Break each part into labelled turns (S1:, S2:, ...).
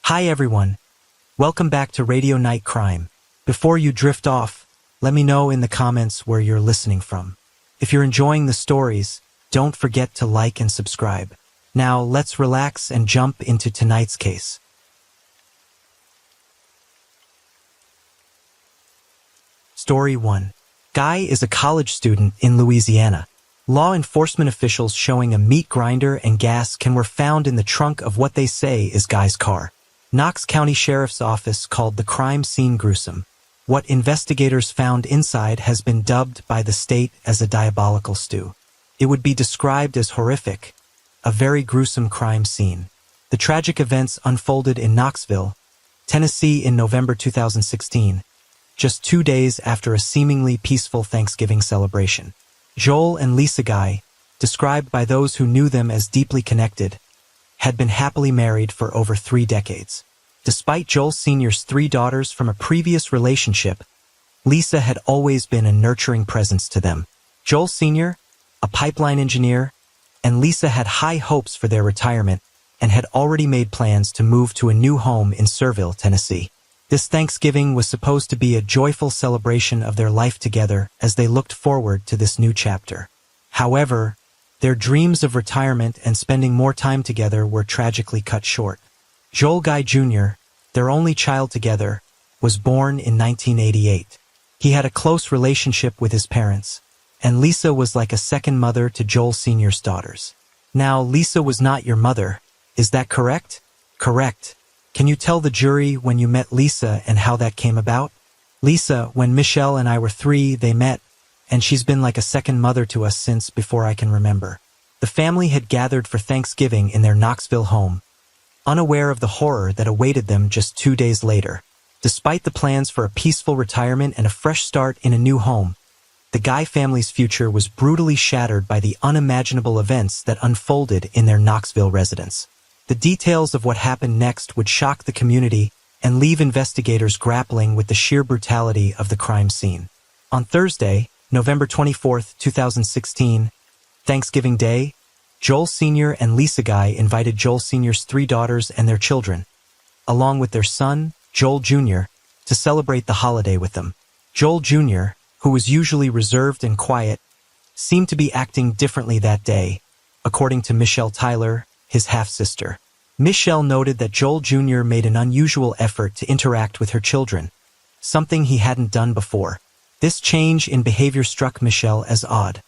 S1: Hi everyone. Welcome back to Radio Night Crime. Before you drift off, let me know in the comments where you're listening from. If you're enjoying the stories, don't forget to like and subscribe. Now let's relax and jump into tonight's case. Story 1. Guy is a college student in Louisiana. Law enforcement officials showing a meat grinder and gas can were found in the trunk of what they say is Guy's car. Knox County Sheriff's Office called the crime scene gruesome. What investigators found inside has been dubbed by the state as a diabolical stew. It would be described as horrific, a very gruesome crime scene. The tragic events unfolded in Knoxville, Tennessee in November 2016, just 2 days after a seemingly peaceful Thanksgiving celebration. Joel and Lisa Guy, described by those who knew them as deeply connected, had been happily married for over 3 decades. Despite Joel Sr.'s 3 daughters from a previous relationship, Lisa had always been a nurturing presence to them. Joel Sr., a pipeline engineer, and Lisa had high hopes for their retirement and had already made plans to move to a new home in Serville, Tennessee. This Thanksgiving was supposed to be a joyful celebration of their life together as they looked forward to this new chapter. However, their dreams of retirement and spending more time together were tragically cut short. Joel Guy Jr., their only child together, was born in 1988. He had a close relationship with his parents, and Lisa was like a second mother to Joel Sr.'s daughters. Now, Lisa was not your mother, is that correct? Correct. Can you tell the jury when you met Lisa and how that came about? Lisa, when Michelle and I were 3, they met, and she's been like a second mother to us since before I can remember. The family had gathered for Thanksgiving in their Knoxville home, unaware of the horror that awaited them just 2 days later. Despite the plans for a peaceful retirement and a fresh start in a new home, the Guy family's future was brutally shattered by the unimaginable events that unfolded in their Knoxville residence. The details of what happened next would shock the community and leave investigators grappling with the sheer brutality of the crime scene. On Thursday, November 24, 2016, Thanksgiving Day, Joel Sr. and Lisa Guy invited Joel Sr.'s 3 daughters and their children, along with their son, Joel Jr., to celebrate the holiday with them. Joel Jr., who was usually reserved and quiet, seemed to be acting differently that day, according to Michelle Tyler, his half-sister. Michelle noted that Joel Jr. made an unusual effort to interact with her children, something he hadn't done before. This change in behavior struck Michelle as odd,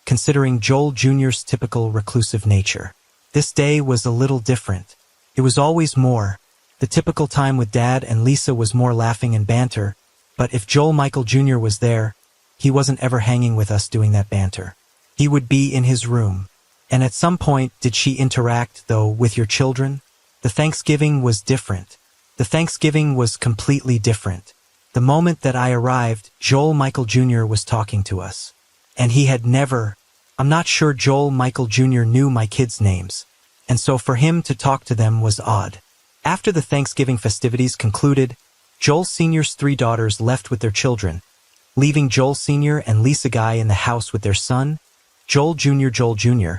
S1: considering Joel Jr.'s typical reclusive nature. This day was a little different. It was always more. The typical time with Dad and Lisa was more laughing and banter, but if Joel Michael Jr. was there, he wasn't ever hanging with us doing that banter. He would be in his room. And at some point, did she interact, though, with your children? The Thanksgiving was different. The Thanksgiving was completely different. The moment that I arrived, Joel Michael Jr. was talking to us. And he had never... I'm not sure Joel Michael Jr. knew my kids' names. And so for him to talk to them was odd. After the Thanksgiving festivities concluded, Joel Sr.'s 3 daughters left with their children, leaving Joel Sr. and Lisa Guy in the house with their son, Joel Jr.,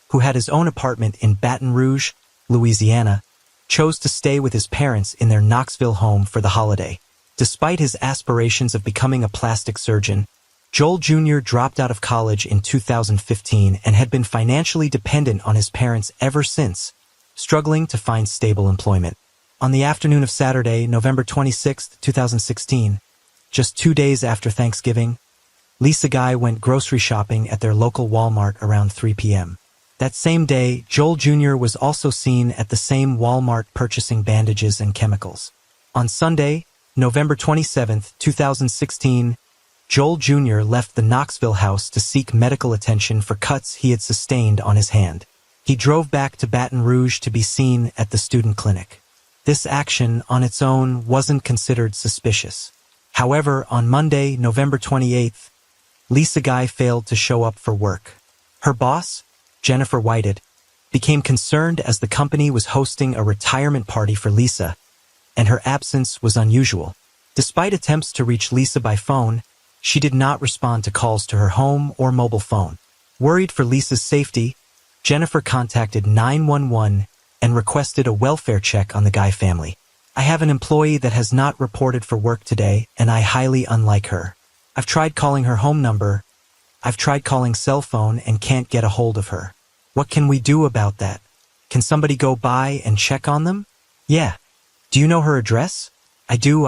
S1: who had his own apartment in Baton Rouge, Louisiana, chose to stay with his parents in their Knoxville home for the holiday. Despite his aspirations of becoming a plastic surgeon, Joel Jr. dropped out of college in 2015 and had been financially dependent on his parents ever since, struggling to find stable employment. On the afternoon of Saturday, November 26, 2016, just 2 days after Thanksgiving, Lisa Guy went grocery shopping at their local Walmart around 3 p.m. That same day, Joel Jr. was also seen at the same Walmart purchasing bandages and chemicals. On Sunday, November 27, 2016, Joel Jr. left the Knoxville house to seek medical attention for cuts he had sustained on his hand. He drove back to Baton Rouge to be seen at the student clinic. This action, on its own, wasn't considered suspicious. However, on Monday, November 28th, Lisa Guy failed to show up for work. Her boss, Jennifer Whited, became concerned as the company was hosting a retirement party for Lisa, and her absence was unusual. Despite attempts to reach Lisa by phone, she did not respond to calls to her home or mobile phone. Worried for Lisa's safety, Jennifer contacted 911 and requested a welfare check on the Guy family. I have an employee that has not reported for work today, and I highly unlike her. I've tried calling her home number. I've tried calling cell phone and can't get a hold of her. What can we do about that? Can somebody go by and check on them? Yeah. Do you know her address? I do.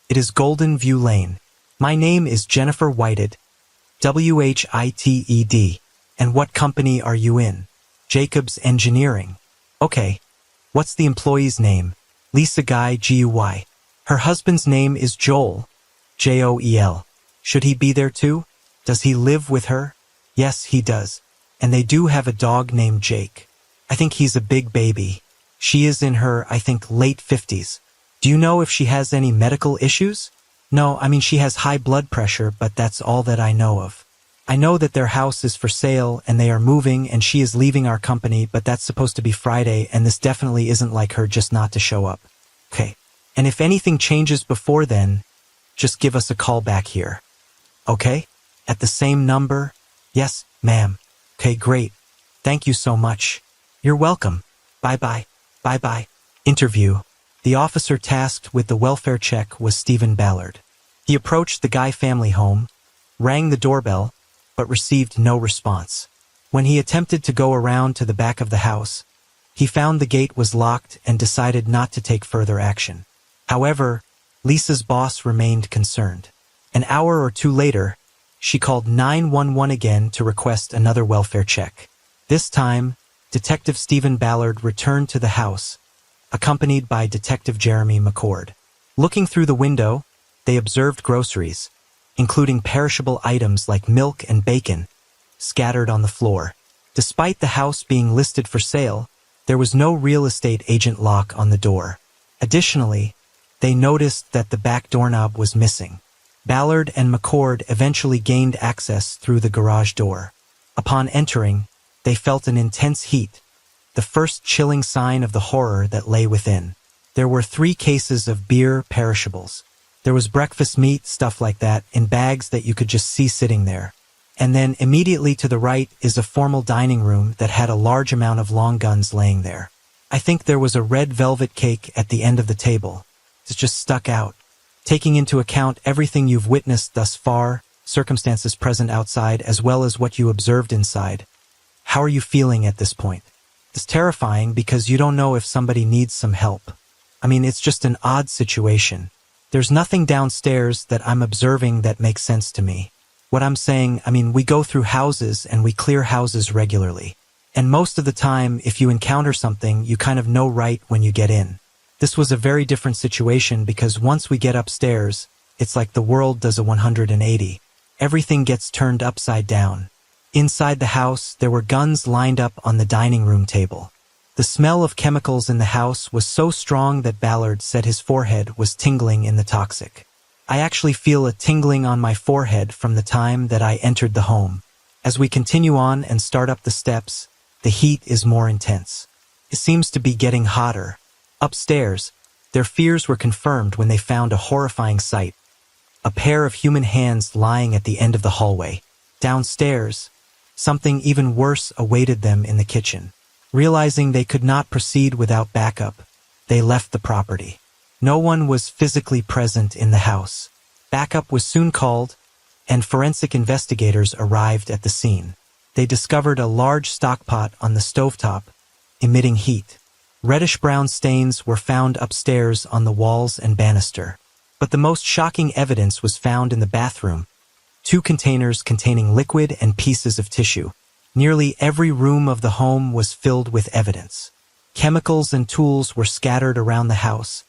S1: It is Golden View Lane. My name is Jennifer Whited, Whited. And what company are you in? Jacobs Engineering. Okay. What's the employee's name? Lisa Guy Guy. Her husband's name is Joel, Joel. Should he be there too? Does he live with her? Yes, he does. And they do have a dog named Jake. I think he's a big baby. She is in her, I think, late 50s. Do you know if she has any medical issues? No, she has high blood pressure, but that's all that I know of. I know that their house is for sale and they are moving and she is leaving our company, but that's supposed to be Friday and this definitely isn't like her just not to show up. Okay. And if anything changes before then, just give us a call back here. Okay? At the same number? Yes, ma'am. Okay, great. Thank you so much. You're welcome. Bye-bye. Bye-bye. Interview. The officer tasked with the welfare check was Stephen Ballard. He approached the Guy family home, rang the doorbell, but received no response. When he attempted to go around to the back of the house, he found the gate was locked and decided not to take further action. However, Lisa's boss remained concerned. An hour or two later, she called 911 again to request another welfare check. This time, Detective Stephen Ballard returned to the house, accompanied by Detective Jeremy McCord. Looking through the window, they observed groceries, including perishable items like milk and bacon, scattered on the floor. Despite the house being listed for sale, there was no real estate agent lock on the door. Additionally, they noticed that the back doorknob was missing. Ballard and McCord eventually gained access through the garage door. Upon entering, they felt an intense heat, the first chilling sign of the horror that lay within. There were 3 cases of beer perishables. There was breakfast meat, stuff like that, in bags that you could just see sitting there. And then immediately to the right is a formal dining room that had a large amount of long guns laying there. I think there was a red velvet cake at the end of the table. It just stuck out. Taking into account everything you've witnessed thus far, circumstances present outside as well as what you observed inside, how are you feeling at this point? It's terrifying because you don't know if somebody needs some help. It's just an odd situation. There's nothing downstairs that I'm observing that makes sense to me. What I'm saying, we go through houses and we clear houses regularly. And most of the time, if you encounter something, you kind of know right when you get in. This was a very different situation because once we get upstairs, it's like the world does a 180. Everything gets turned upside down. Inside the house, there were guns lined up on the dining room table. The smell of chemicals in the house was so strong that Ballard said his forehead was tingling in the toxic. I actually feel a tingling on my forehead from the time that I entered the home. As we continue on and start up the steps, the heat is more intense. It seems to be getting hotter. Upstairs, their fears were confirmed when they found a horrifying sight. A pair of human hands lying at the end of the hallway. Downstairs, something even worse awaited them in the kitchen. Realizing they could not proceed without backup, they left the property. No one was physically present in the house. Backup was soon called, and forensic investigators arrived at the scene. They discovered a large stockpot on the stovetop, emitting heat. Reddish-brown stains were found upstairs on the walls and banister. But the most shocking evidence was found in the bathroom. 2 containers containing liquid and pieces of tissue. Nearly every room of the home was filled with evidence. Chemicals and tools were scattered around the house,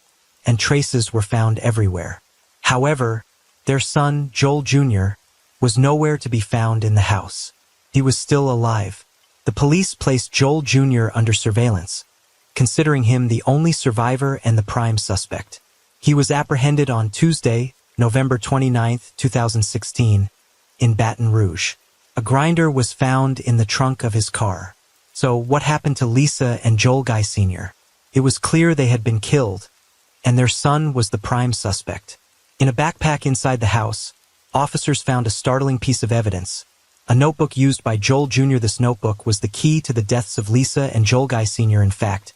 S1: and traces were found everywhere. However, their son, Joel Jr., was nowhere to be found in the house. He was still alive. The police placed Joel Jr. under surveillance, considering him the only survivor and the prime suspect. He was apprehended on Tuesday, November 29, 2016, in Baton Rouge. A grinder was found in the trunk of his car. So what happened to Lisa and Joel Guy Sr.? It was clear they had been killed, and their son was the prime suspect. In a backpack inside the house, officers found a startling piece of evidence. A notebook used by Joel Jr. This notebook was the key to the deaths of Lisa and Joel Guy Sr. In fact,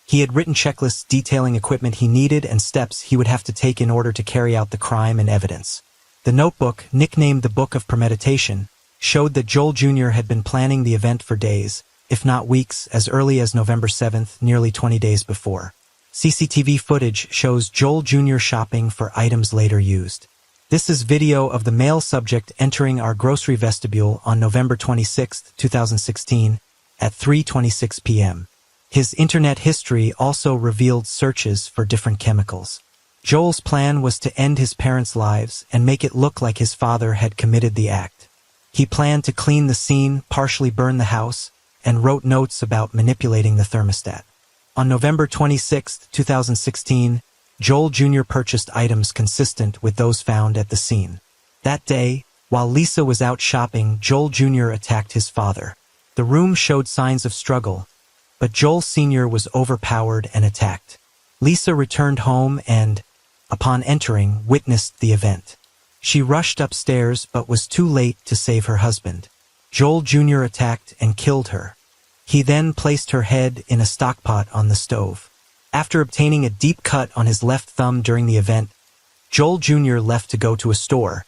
S1: He had written checklists detailing equipment he needed and steps he would have to take in order to carry out the crime and evidence. The notebook, nicknamed the Book of Premeditation, showed that Joel Jr. had been planning the event for days, if not weeks, as early as November 7th, nearly 20 days before. CCTV footage shows Joel Jr. shopping for items later used. This is video of the male subject entering our grocery vestibule on November 26, 2016, at 3:26 p.m. His internet history also revealed searches for different chemicals. Joel's plan was to end his parents' lives and make it look like his father had committed the act. He planned to clean the scene, partially burn the house, and wrote notes about manipulating the thermostat. On November 26, 2016, Joel Jr. purchased items consistent with those found at the scene. That day, while Lisa was out shopping, Joel Jr. attacked his father. The room showed signs of struggle, but Joel Sr. was overpowered and attacked. Lisa returned home and, upon entering, witnessed the event. She rushed upstairs but was too late to save her husband. Joel Jr. attacked and killed her. He then placed her head in a stockpot on the stove. After obtaining a deep cut on his left thumb during the event, Joel Jr. left to go to a store,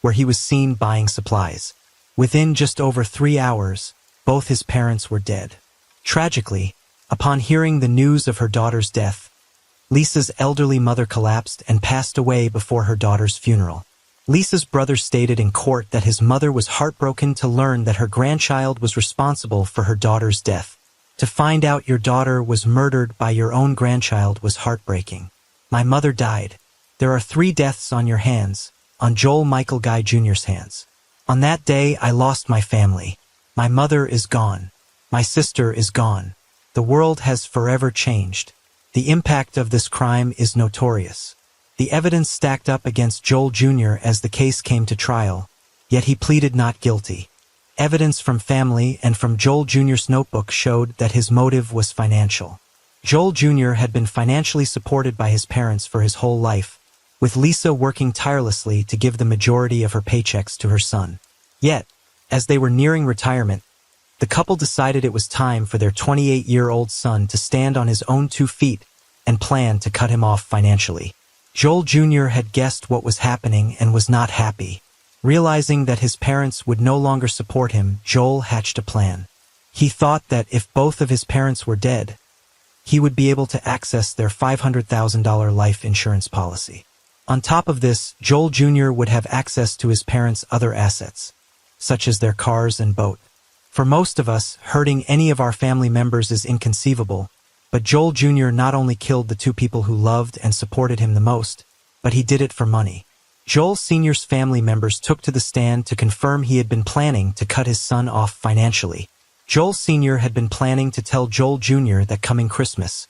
S1: where he was seen buying supplies. Within just over 3 hours, both his parents were dead. Tragically, upon hearing the news of her daughter's death, Lisa's elderly mother collapsed and passed away before her daughter's funeral. Lisa's brother stated in court that his mother was heartbroken to learn that her grandchild was responsible for her daughter's death. To find out your daughter was murdered by your own grandchild was heartbreaking. My mother died. There are 3 deaths on your hands, on Joel Michael Guy Jr.'s hands. On that day, I lost my family. My mother is gone. My sister is gone. The world has forever changed. The impact of this crime is notorious. The evidence stacked up against Joel Jr. as the case came to trial, yet he pleaded not guilty. Evidence from family and from Joel Jr.'s notebook showed that his motive was financial. Joel Jr. had been financially supported by his parents for his whole life, with Lisa working tirelessly to give the majority of her paychecks to her son. Yet, as they were nearing retirement, the couple decided it was time for their 28-year-old son to stand on his own 2 feet and planned to cut him off financially. Joel Jr. had guessed what was happening and was not happy. Realizing that his parents would no longer support him, Joel hatched a plan. He thought that if both of his parents were dead, he would be able to access their $500,000 life insurance policy. On top of this, Joel Jr. would have access to his parents' other assets, such as their cars and boat. For most of us, hurting any of our family members is inconceivable, but Joel Jr. not only killed the 2 people who loved and supported him the most, but he did it for money. Joel Sr.'s family members took to the stand to confirm he had been planning to cut his son off financially. Joel Sr. had been planning to tell Joel Jr. that coming Christmas,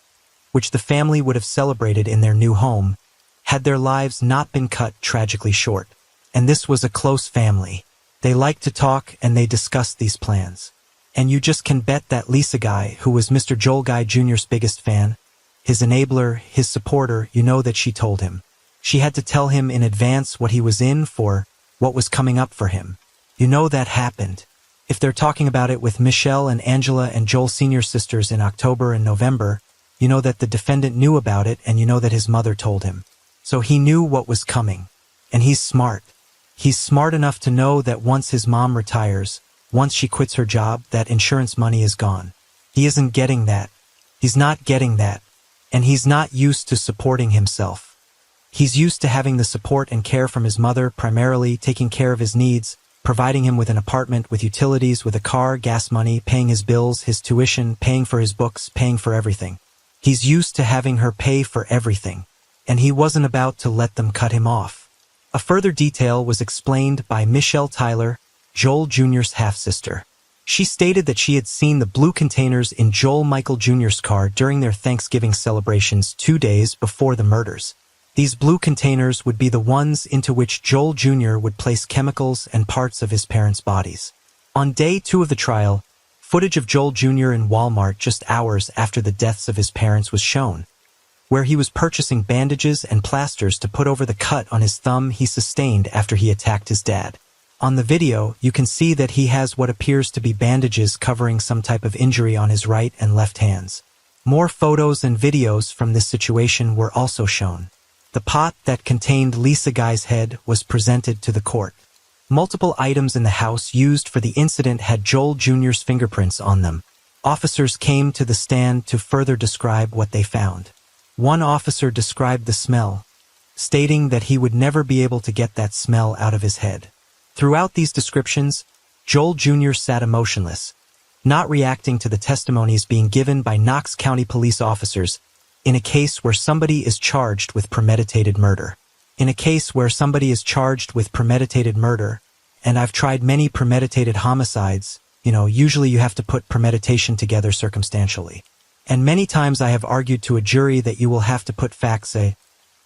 S1: which the family would have celebrated in their new home, had their lives not been cut tragically short. And this was a close family. They liked to talk and they discussed these plans. And you just can bet that Lisa Guy, who was Mr. Joel Guy Jr.'s biggest fan, his enabler, his supporter, you know that she told him. She had to tell him in advance what he was in for, what was coming up for him. You know that happened. If they're talking about it with Michelle and Angela and Joel Sr.'s sisters in October and November, you know that the defendant knew about it and you know that his mother told him. So he knew what was coming. And he's smart. He's smart enough to know that once his mom retires, once she quits her job, that insurance money is gone. He isn't getting that. He's not getting that. And he's not used to supporting himself. He's used to having the support and care from his mother, primarily taking care of his needs, providing him with an apartment, with utilities, with a car, gas money, paying his bills, his tuition, paying for his books, paying for everything. He's used to having her pay for everything. And he wasn't about to let them cut him off. A further detail was explained by Michelle Tyler, Joel Jr.'s half-sister. She stated that she had seen the blue containers in Joel Michael Jr.'s car during their Thanksgiving celebrations 2 days before the murders. These blue containers would be the ones into which Joel Jr. would place chemicals and parts of his parents' bodies. On day 2 of the trial, footage of Joel Jr. in Walmart just hours after the deaths of his parents was shown, where he was purchasing bandages and plasters to put over the cut on his thumb he sustained after he attacked his dad. On the video, you can see that he has what appears to be bandages covering some type of injury on his right and left hands. More photos and videos from this situation were also shown. The pot that contained Lisa Guy's head was presented to the court. Multiple items in the house used for the incident had Joel Jr.'s fingerprints on them. Officers came to the stand to further describe what they found. One officer described the smell, stating that he would never be able to get that smell out of his head. Throughout these descriptions, Joel Jr. sat emotionless, not reacting to the testimonies being given by Knox County police officers in a case where somebody is charged with premeditated murder. In a case where somebody is charged with premeditated murder, and I've tried many premeditated homicides, usually you have to put premeditation together circumstantially. And many times I have argued to a jury that you will have to put facts A,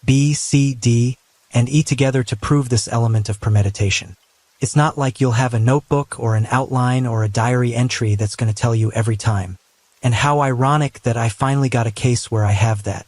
S1: B, C, D, and E together to prove this element of premeditation. It's not like you'll have a notebook or an outline or a diary entry that's going to tell you every time. And how ironic that I finally got a case where I have that.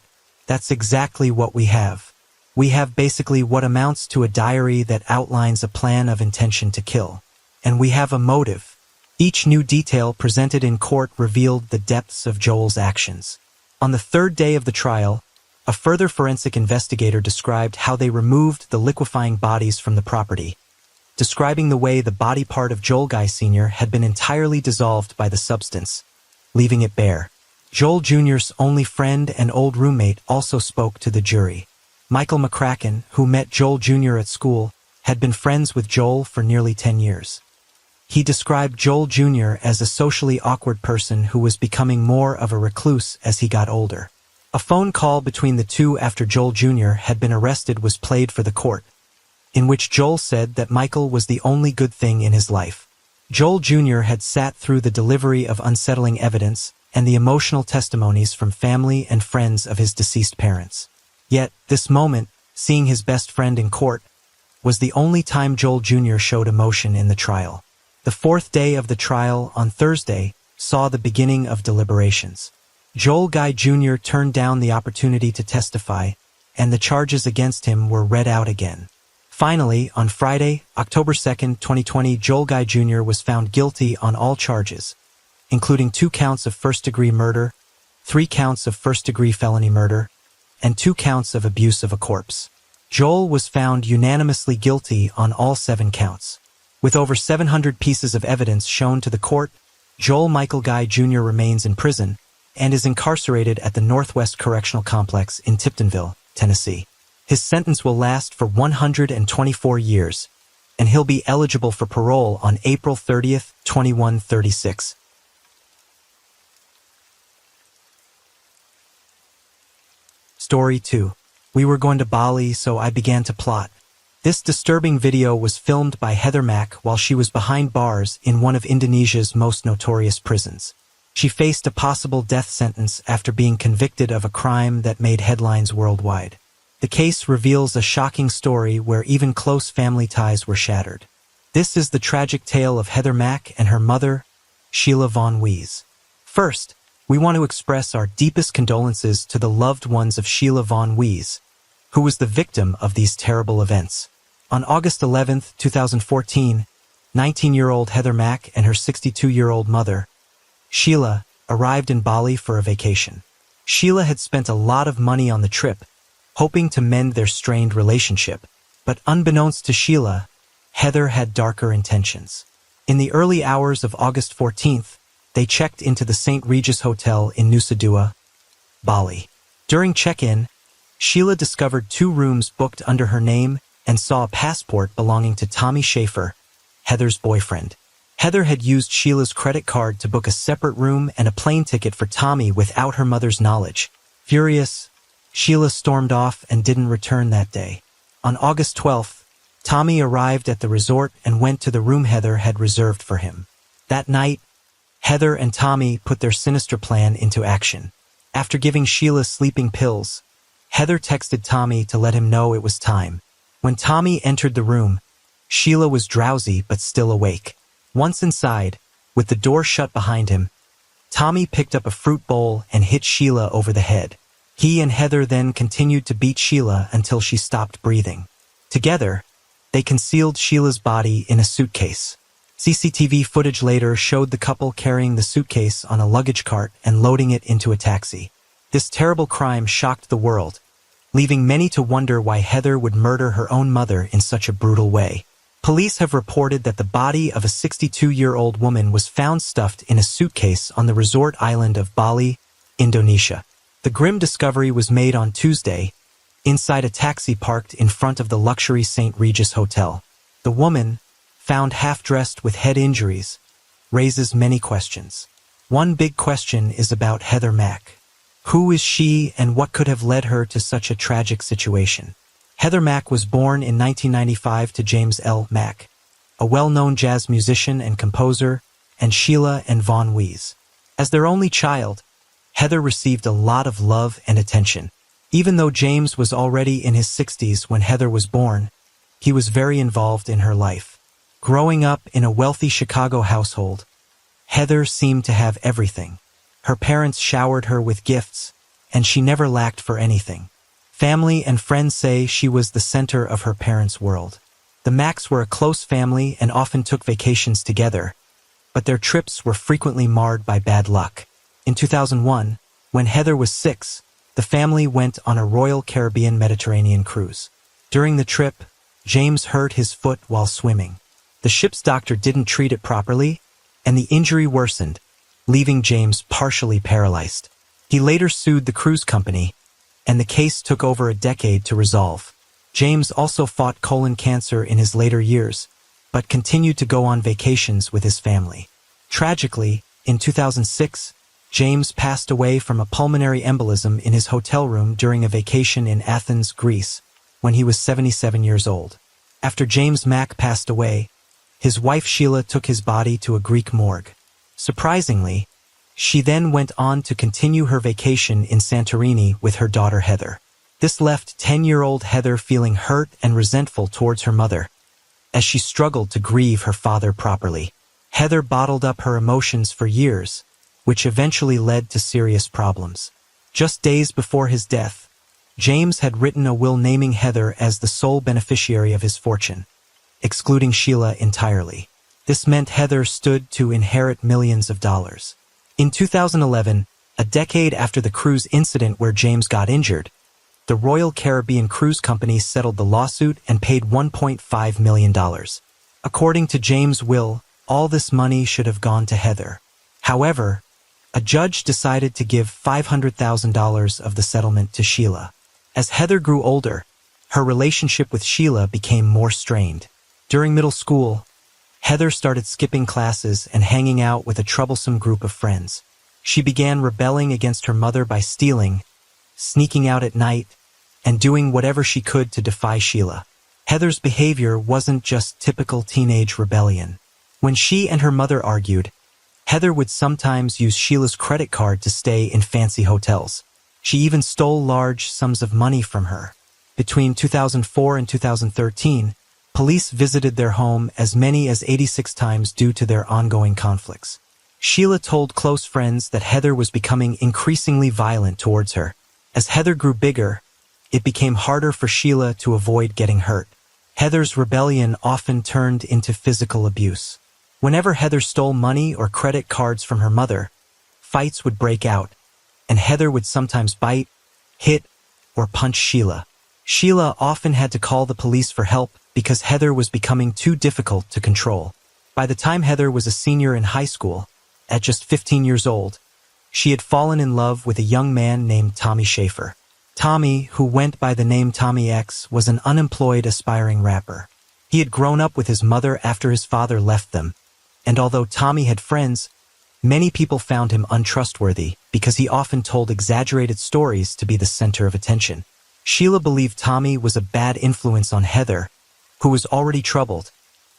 S1: That's exactly what we have. We have basically what amounts to a diary that outlines a plan of intention to kill. And we have a motive. Each new detail presented in court revealed the depths of Joel's actions. On the third day of the trial, a further forensic investigator described how they removed the liquefying bodies from the property, describing the way the body part of Joel Guy Sr. had been entirely dissolved by the substance, leaving it bare. Joel Jr.'s only friend and old roommate also spoke to the jury. Michael McCracken, who met Joel Jr. at school, had been friends with Joel for nearly 10 years. He described Joel Jr. as a socially awkward person who was becoming more of a recluse as he got older. A phone call between the two after Joel Jr. had been arrested was played for the court, in which Joel said that Michael was the only good thing in his life. Joel Jr. had sat through the delivery of unsettling evidence and the emotional testimonies from family and friends of his deceased parents. Yet, this moment, seeing his best friend in court, was the only time Joel Jr. showed emotion in the trial. The fourth day of the trial, on Thursday, saw the beginning of deliberations. Joel Guy Jr. turned down the opportunity to testify, and the charges against him were read out again. Finally, on Friday, October 2, 2020, Joel Guy Jr. was found guilty on all charges, including 2 counts of first-degree murder, 3 counts of first-degree felony murder, and 2 counts of abuse of a corpse. Joel was found unanimously guilty on all 7 counts. With over 700 pieces of evidence shown to the court, Joel Michael Guy Jr. remains in prison and is incarcerated at the Northwest Correctional Complex in Tiptonville, Tennessee. His sentence will last for 124 years, and he'll be eligible for parole on April 30, 2136. Story 2. We were going to Bali, so I began to plot. This disturbing video was filmed by Heather Mack while she was behind bars in one of Indonesia's most notorious prisons. She faced a possible death sentence after being convicted of a crime that made headlines worldwide. The case reveals a shocking story where even close family ties were shattered. This is the tragic tale of Heather Mack and her mother, Sheila Von Wees. First, we want to express our deepest condolences to the loved ones of Sheila Von Wees, who was the victim of these terrible events. On August 11, 2014, 19-year-old Heather Mack and her 62-year-old mother, Sheila, arrived in Bali for a vacation. Sheila had spent a lot of money on the trip, hoping to mend their strained relationship, but unbeknownst to Sheila, Heather had darker intentions. In the early hours of August 14th, they checked into the St. Regis Hotel in Nusa Dua, Bali. During check-in, Sheila discovered 2 rooms booked under her name and saw a passport belonging to Tommy Schaefer, Heather's boyfriend. Heather had used Sheila's credit card to book a separate room and a plane ticket for Tommy without her mother's knowledge. Furious, Sheila stormed off and didn't return that day. On August 12th, Tommy arrived at the resort and went to the room Heather had reserved for him. That night, Heather and Tommy put their sinister plan into action. After giving Sheila sleeping pills, Heather texted Tommy to let him know it was time. When Tommy entered the room, Sheila was drowsy but still awake. Once inside, with the door shut behind him, Tommy picked up a fruit bowl and hit Sheila over the head. He and Heather then continued to beat Sheila until she stopped breathing. Together, they concealed Sheila's body in a suitcase. CCTV footage later showed the couple carrying the suitcase on a luggage cart and loading it into a taxi. This terrible crime shocked the world, leaving many to wonder why Heather would murder her own mother in such a brutal way. Police have reported that the body of a 62-year-old woman was found stuffed in a suitcase on the resort island of Bali, Indonesia. The grim discovery was made on Tuesday, inside a taxi parked in front of the luxury St. Regis Hotel. The woman, found half-dressed with head injuries, raises many questions. One big question is about Heather Mack. Who is she and what could have led her to such a tragic situation? Heather Mack was born in 1995 to James L. Mack, a well-known jazz musician and composer, and Sheila and Vaughn Wees. As their only child, Heather received a lot of love and attention. Even though James was already in his 60s when Heather was born, he was very involved in her life. Growing up in a wealthy Chicago household, Heather seemed to have everything. Her parents showered her with gifts, and she never lacked for anything. Family and friends say she was the center of her parents' world. The Macks were a close family and often took vacations together, but their trips were frequently marred by bad luck. In 2001, when Heather was 6, the family went on a Royal Caribbean Mediterranean cruise. During the trip, James hurt his foot while swimming. The ship's doctor didn't treat it properly, and the injury worsened, leaving James partially paralyzed. He later sued the cruise company, and the case took over a decade to resolve. James also fought colon cancer in his later years, but continued to go on vacations with his family. Tragically, in 2006, James passed away from a pulmonary embolism in his hotel room during a vacation in Athens, Greece, when he was 77 years old. After James Mack passed away, his wife Sheila took his body to a Greek morgue. Surprisingly, she then went on to continue her vacation in Santorini with her daughter Heather. This left 10-year-old Heather feeling hurt and resentful towards her mother, as she struggled to grieve her father properly. Heather bottled up her emotions for years, which eventually led to serious problems. Just days before his death, James had written a will naming Heather as the sole beneficiary of his fortune, excluding Sheila entirely. This meant Heather stood to inherit millions of dollars. In 2011, a decade after the cruise incident where James got injured, the Royal Caribbean Cruise Company settled the lawsuit and paid $1.5 million. According to James' will, all this money should have gone to Heather. However, a judge decided to give $500,000 of the settlement to Sheila. As Heather grew older, her relationship with Sheila became more strained. During middle school, Heather started skipping classes and hanging out with a troublesome group of friends. She began rebelling against her mother by stealing, sneaking out at night, and doing whatever she could to defy Sheila. Heather's behavior wasn't just typical teenage rebellion. When she and her mother argued, Heather would sometimes use Sheila's credit card to stay in fancy hotels. She even stole large sums of money from her. Between 2004 and 2013, police visited their home as many as 86 times due to their ongoing conflicts. Sheila told close friends that Heather was becoming increasingly violent towards her. As Heather grew bigger, it became harder for Sheila to avoid getting hurt. Heather's rebellion often turned into physical abuse. Whenever Heather stole money or credit cards from her mother, fights would break out, and Heather would sometimes bite, hit, or punch Sheila. Sheila often had to call the police for help because Heather was becoming too difficult to control. By the time Heather was a senior in high school, at just 15 years old, she had fallen in love with a young man named Tommy Schaefer. Tommy, who went by the name Tommy X, was an unemployed aspiring rapper. He had grown up with his mother after his father left them, and although Tommy had friends, many people found him untrustworthy because he often told exaggerated stories to be the center of attention. Sheila believed Tommy was a bad influence on Heather, who was already troubled,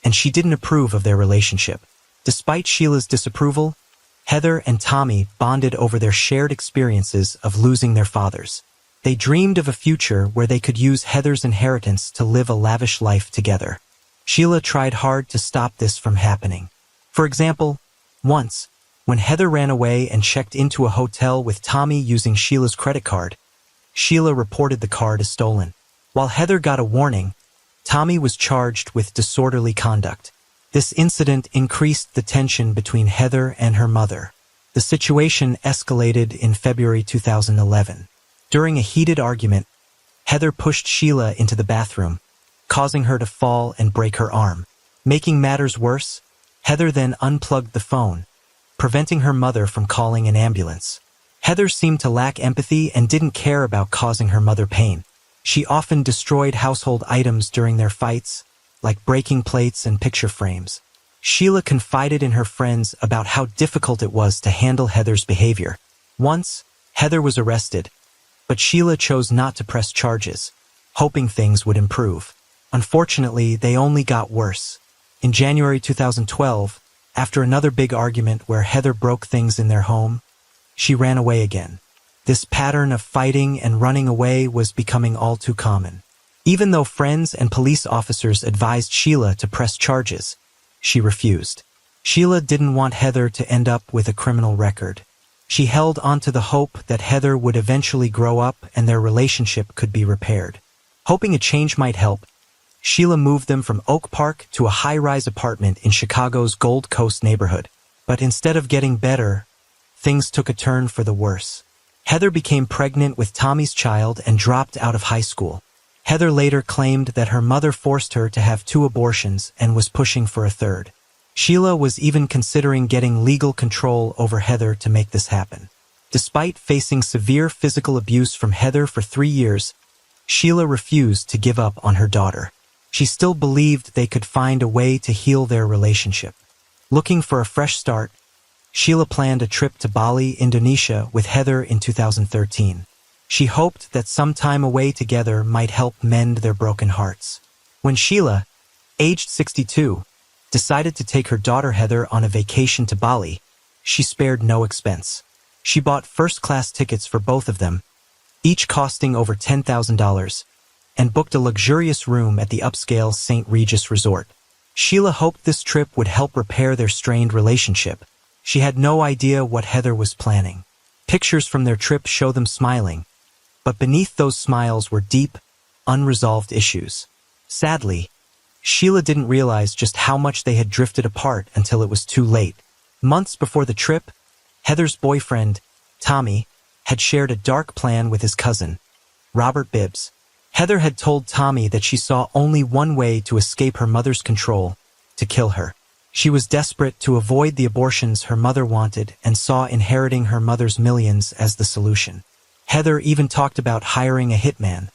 S1: and she didn't approve of their relationship. Despite Sheila's disapproval, Heather and Tommy bonded over their shared experiences of losing their fathers. They dreamed of a future where they could use Heather's inheritance to live a lavish life together. Sheila tried hard to stop this from happening. For example, once, when Heather ran away and checked into a hotel with Tommy using Sheila's credit card, Sheila reported the card as stolen. While Heather got a warning, Tommy was charged with disorderly conduct. This incident increased the tension between Heather and her mother. The situation escalated in February 2011. During a heated argument, Heather pushed Sheila into the bathroom, causing her to fall and break her arm. Making matters worse, Heather then unplugged the phone, preventing her mother from calling an ambulance. Heather seemed to lack empathy and didn't care about causing her mother pain. She often destroyed household items during their fights, like breaking plates and picture frames. Sheila confided in her friends about how difficult it was to handle Heather's behavior. Once, Heather was arrested, but Sheila chose not to press charges, hoping things would improve. Unfortunately, they only got worse. In January 2012, after another big argument where Heather broke things in their home, she ran away again. This pattern of fighting and running away was becoming all too common. Even though friends and police officers advised Sheila to press charges, she refused. Sheila didn't want Heather to end up with a criminal record. She held onto the hope that Heather would eventually grow up and their relationship could be repaired. Hoping a change might help, Sheila moved them from Oak Park to a high-rise apartment in Chicago's Gold Coast neighborhood. But instead of getting better, things took a turn for the worse. Heather became pregnant with Tommy's child and dropped out of high school. Heather later claimed that her mother forced her to have 2 abortions and was pushing for a third. Sheila was even considering getting legal control over Heather to make this happen. Despite facing severe physical abuse from Heather for 3 years, Sheila refused to give up on her daughter. She still believed they could find a way to heal their relationship. Looking for a fresh start, Sheila planned a trip to Bali, Indonesia with Heather in 2013. She hoped that some time away together might help mend their broken hearts. When Sheila, aged 62, decided to take her daughter Heather on a vacation to Bali, she spared no expense. She bought first-class tickets for both of them, each costing over $10,000, and booked a luxurious room at the upscale St. Regis Resort. Sheila hoped this trip would help repair their strained relationship. She had no idea what Heather was planning. Pictures from their trip show them smiling, but beneath those smiles were deep, unresolved issues. Sadly, Sheila didn't realize just how much they had drifted apart until it was too late. Months before the trip, Heather's boyfriend, Tommy, had shared a dark plan with his cousin, Robert Bibbs. Heather had told Tommy that she saw only one way to escape her mother's control: to kill her. She was desperate to avoid the abortions her mother wanted and saw inheriting her mother's millions as the solution. Heather even talked about hiring a hitman,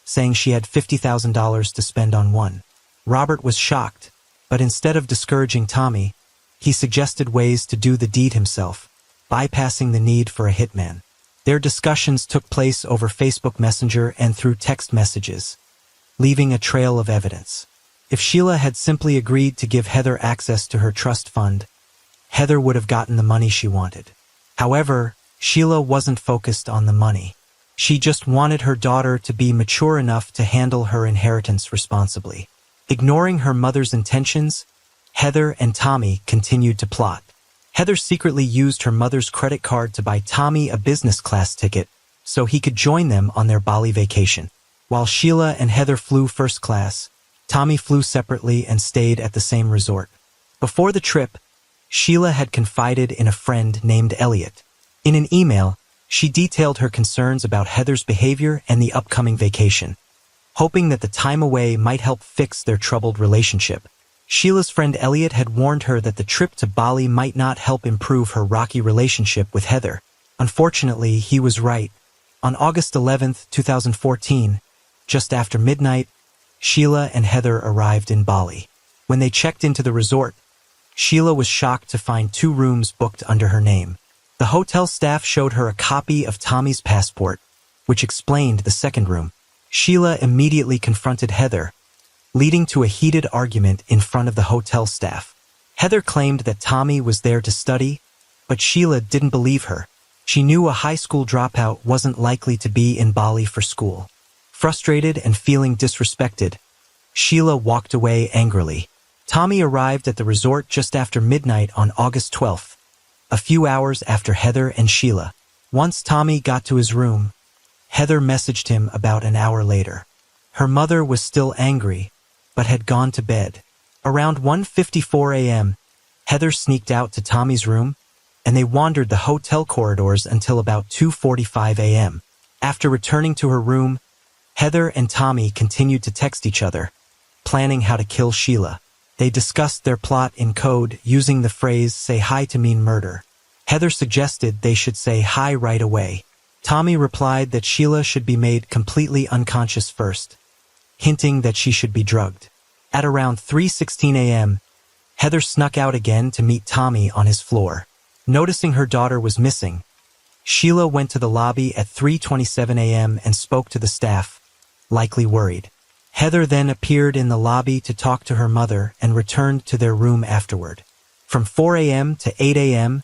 S1: saying she had $50,000 to spend on one. Robert was shocked, but instead of discouraging Tommy, he suggested ways to do the deed himself, bypassing the need for a hitman. Their discussions took place over Facebook Messenger and through text messages, leaving a trail of evidence. If Sheila had simply agreed to give Heather access to her trust fund, Heather would have gotten the money she wanted. However, Sheila wasn't focused on the money. She just wanted her daughter to be mature enough to handle her inheritance responsibly. Ignoring her mother's intentions, Heather and Tommy continued to plot. Heather secretly used her mother's credit card to buy Tommy a business class ticket so he could join them on their Bali vacation. While Sheila and Heather flew first class, Tommy flew separately and stayed at the same resort. Before the trip, Sheila had confided in a friend named Elliot. In an email, she detailed her concerns about Heather's behavior and the upcoming vacation, hoping that the time away might help fix their troubled relationship. Sheila's friend Elliot had warned her that the trip to Bali might not help improve her rocky relationship with Heather. Unfortunately, he was right. On August 11, 2014, just after midnight, Sheila and Heather arrived in Bali. When they checked into the resort, Sheila was shocked to find 2 rooms booked under her name. The hotel staff showed her a copy of Tommy's passport, which explained the second room. Sheila immediately confronted Heather, leading to a heated argument in front of the hotel staff. Heather claimed that Tommy was there to study, but Sheila didn't believe her. She knew a high school dropout wasn't likely to be in Bali for school. Frustrated and feeling disrespected, Sheila walked away angrily. Tommy arrived at the resort just after midnight on August 12th, a few hours after Heather and Sheila. Once Tommy got to his room, Heather messaged him about an hour later. Her mother was still angry, but had gone to bed. Around 1:54 a.m., Heather sneaked out to Tommy's room, and they wandered the hotel corridors until about 2:45 a.m. After returning to her room, Heather and Tommy continued to text each other, planning how to kill Sheila. They discussed their plot in code using the phrase "say hi" to mean murder. Heather suggested they should say hi right away. Tommy replied that Sheila should be made completely unconscious first, hinting that she should be drugged. At around 3:16 a.m., Heather snuck out again to meet Tommy on his floor. Noticing her daughter was missing, Sheila went to the lobby at 3:27 a.m. and spoke to the staff, likely worried. Heather then appeared in the lobby to talk to her mother and returned to their room afterward. From 4 a.m. to 8 a.m.,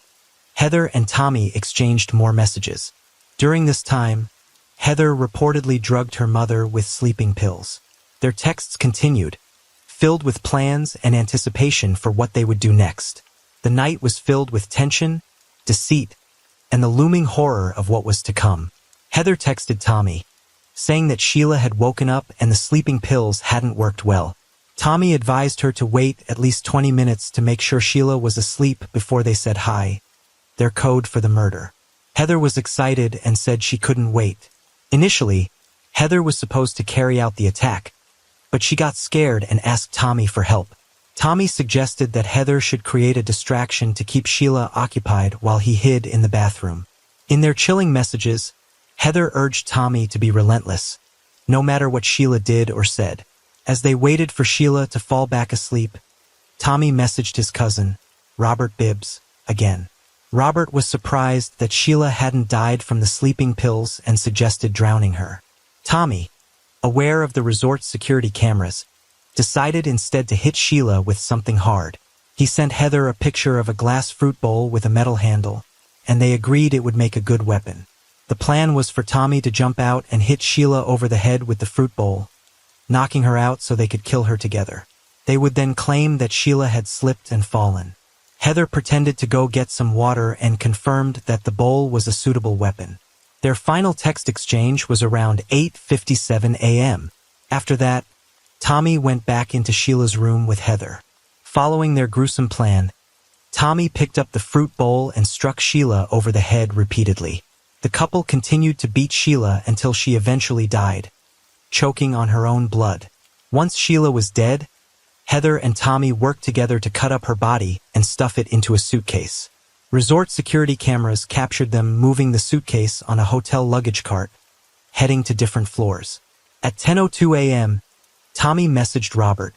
S1: Heather and Tommy exchanged more messages. During this time, Heather reportedly drugged her mother with sleeping pills. Their texts continued, filled with plans and anticipation for what they would do next. The night was filled with tension, deceit, and the looming horror of what was to come. Heather texted Tommy, saying that Sheila had woken up and the sleeping pills hadn't worked well. Tommy advised her to wait at least 20 minutes to make sure Sheila was asleep before they said hi, their code for the murder. Heather was excited and said she couldn't wait. Initially, Heather was supposed to carry out the attack, but she got scared and asked Tommy for help. Tommy suggested that Heather should create a distraction to keep Sheila occupied while he hid in the bathroom. In their chilling messages, Heather urged Tommy to be relentless, no matter what Sheila did or said. As they waited for Sheila to fall back asleep, Tommy messaged his cousin, Robert Bibbs, again. Robert was surprised that Sheila hadn't died from the sleeping pills and suggested drowning her. Tommy, aware of the resort's security cameras, decided instead to hit Sheila with something hard. He sent Heather a picture of a glass fruit bowl with a metal handle, and they agreed it would make a good weapon. The plan was for Tommy to jump out and hit Sheila over the head with the fruit bowl, knocking her out so they could kill her together. They would then claim that Sheila had slipped and fallen. Heather pretended to go get some water and confirmed that the bowl was a suitable weapon. Their final text exchange was around 8:57 a.m. After that, Tommy went back into Sheila's room with Heather. Following their gruesome plan, Tommy picked up the fruit bowl and struck Sheila over the head repeatedly. The couple continued to beat Sheila until she eventually died, choking on her own blood. Once Sheila was dead, Heather and Tommy worked together to cut up her body and stuff it into a suitcase. Resort security cameras captured them moving the suitcase on a hotel luggage cart, heading to different floors. At 10:02 a.m., Tommy messaged Robert,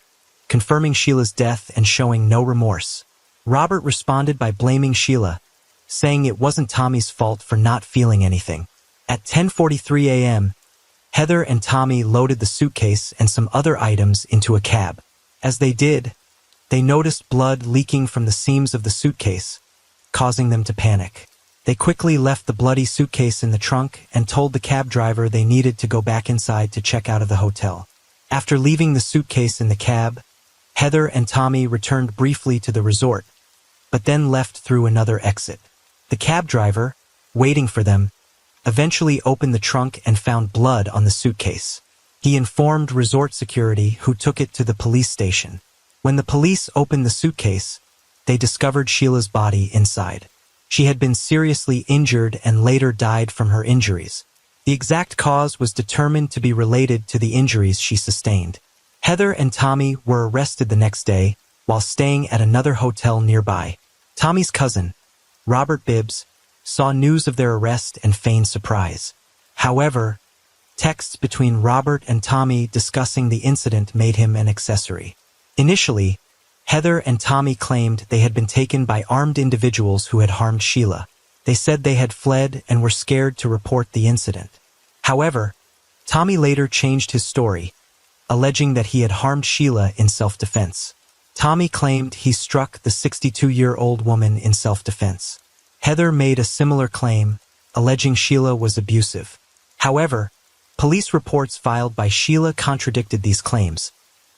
S1: confirming Sheila's death and showing no remorse. Robert responded by blaming Sheila, saying it wasn't Tommy's fault for not feeling anything. At 10:43 a.m., Heather and Tommy loaded the suitcase and some other items into a cab. As they did, they noticed blood leaking from the seams of the suitcase, causing them to panic. They quickly left the bloody suitcase in the trunk and told the cab driver they needed to go back inside to check out of the hotel. After leaving the suitcase in the cab, Heather and Tommy returned briefly to the resort, but then left through another exit. The cab driver, waiting for them, eventually opened the trunk and found blood on the suitcase. He informed resort security, who took it to the police station. When the police opened the suitcase, they discovered Sheila's body inside. She had been seriously injured and later died from her injuries. The exact cause was determined to be related to the injuries she sustained. Heather and Tommy were arrested the next day while staying at another hotel nearby. Tommy's cousin, Robert Bibbs, saw news of their arrest and feigned surprise. However, texts between Robert and Tommy discussing the incident made him an accessory. Initially, Heather and Tommy claimed they had been taken by armed individuals who had harmed Sheila. They said they had fled and were scared to report the incident. However, Tommy later changed his story, alleging that he had harmed Sheila in self-defense. Tommy claimed he struck the 62-year-old woman in self-defense. Heather made a similar claim, alleging Sheila was abusive. However, police reports filed by Sheila contradicted these claims,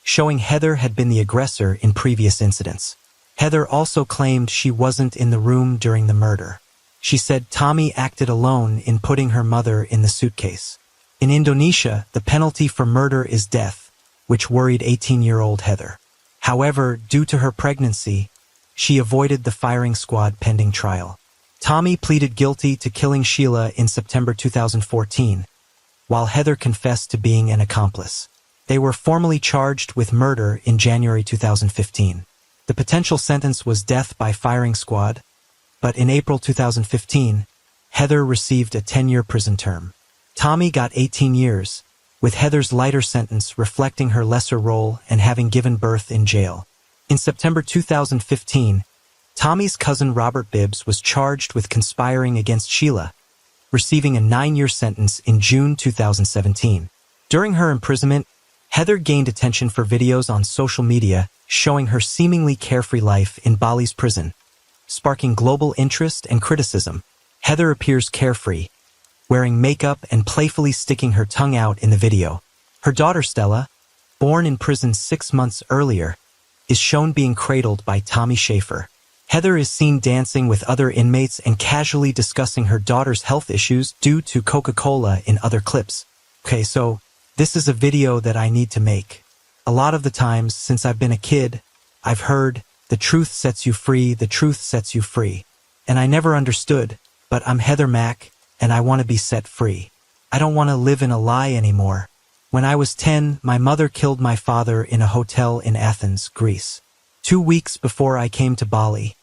S1: showing Heather had been the aggressor in previous incidents. Heather also claimed she wasn't in the room during the murder. She said Tommy acted alone in putting her mother in the suitcase. In Indonesia, the penalty for murder is death, which worried 18-year-old Heather. However, due to her pregnancy, she avoided the firing squad pending trial. Tommy pleaded guilty to killing Sheila in September 2014, while Heather confessed to being an accomplice. They were formally charged with murder in January 2015. The potential sentence was death by firing squad, but in April 2015, Heather received a 10-year prison term. Tommy got 18 years, with Heather's lighter sentence reflecting her lesser role and having given birth in jail. In September 2015, Tommy's cousin Robert Bibbs was charged with conspiring against Sheila, receiving a 9-year sentence in June 2017. During her imprisonment, Heather gained attention for videos on social media showing her seemingly carefree life in Bali's prison, sparking global interest and criticism. Heather appears carefree, wearing makeup and playfully sticking her tongue out in the video. Her daughter Stella, born in prison 6 months earlier, is shown being cradled by Tommy Schaefer. Heather is seen dancing with other inmates and casually discussing her daughter's health issues due to Coca-Cola in other clips. Okay, so this is a video that I need to make. A lot of the times since I've been a kid, I've heard, the truth sets you free, the truth sets you free. And I never understood, but I'm Heather Mack, and I want to be set free. I don't want to live in a lie anymore. When I was 10, my mother killed my father in a hotel in Athens, Greece. 2 weeks before I came to Bali,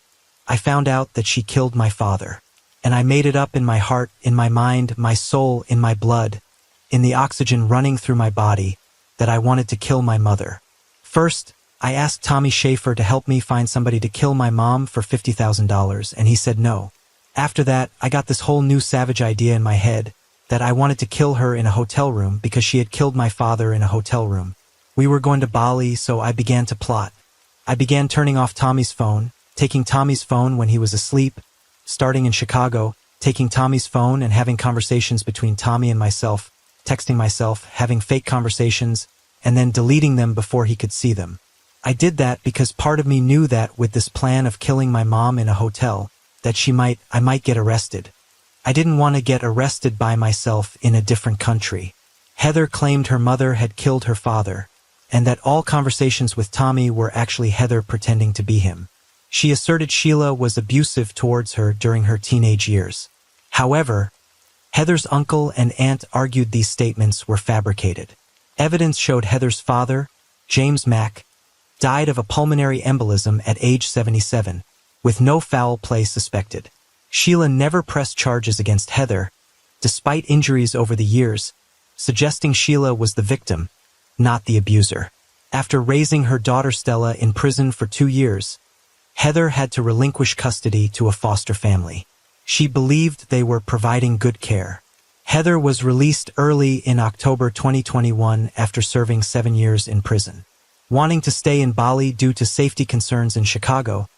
S1: I found out that she killed my father. And I made it up in my heart, in my mind, my soul, in my blood, in the oxygen running through my body, that I wanted to kill my mother. First, I asked Tommy Schaefer to help me find somebody to kill my mom for $50,000, and he said no. After that, I got this whole new savage idea in my head that I wanted to kill her in a hotel room because she had killed my father in a hotel room. We were going to Bali, so I began to plot. I began turning off Tommy's phone, taking Tommy's phone when he was asleep, starting in Chicago, taking Tommy's phone and having conversations between Tommy and myself, texting myself, having fake conversations, and then deleting them before he could see them. I did that because part of me knew that with this plan of killing my mom in a hotel, that I might get arrested. I didn't want to get arrested by myself in a different country. Heather claimed her mother had killed her father, and that all conversations with Tommy were actually Heather pretending to be him. She asserted Sheila was abusive towards her during her teenage years. However, Heather's uncle and aunt argued these statements were fabricated. Evidence showed Heather's father, James Mack, died of a pulmonary embolism at age 77, with no foul play suspected. Sheila never pressed charges against Heather, despite injuries over the years, suggesting Sheila was the victim, not the abuser. After raising her daughter Stella in prison for 2 years, Heather had to relinquish custody to a foster family. She believed they were providing good care. Heather was released early in October 2021 after serving 7 years in prison. Wanting to stay in Bali due to safety concerns in Chicago,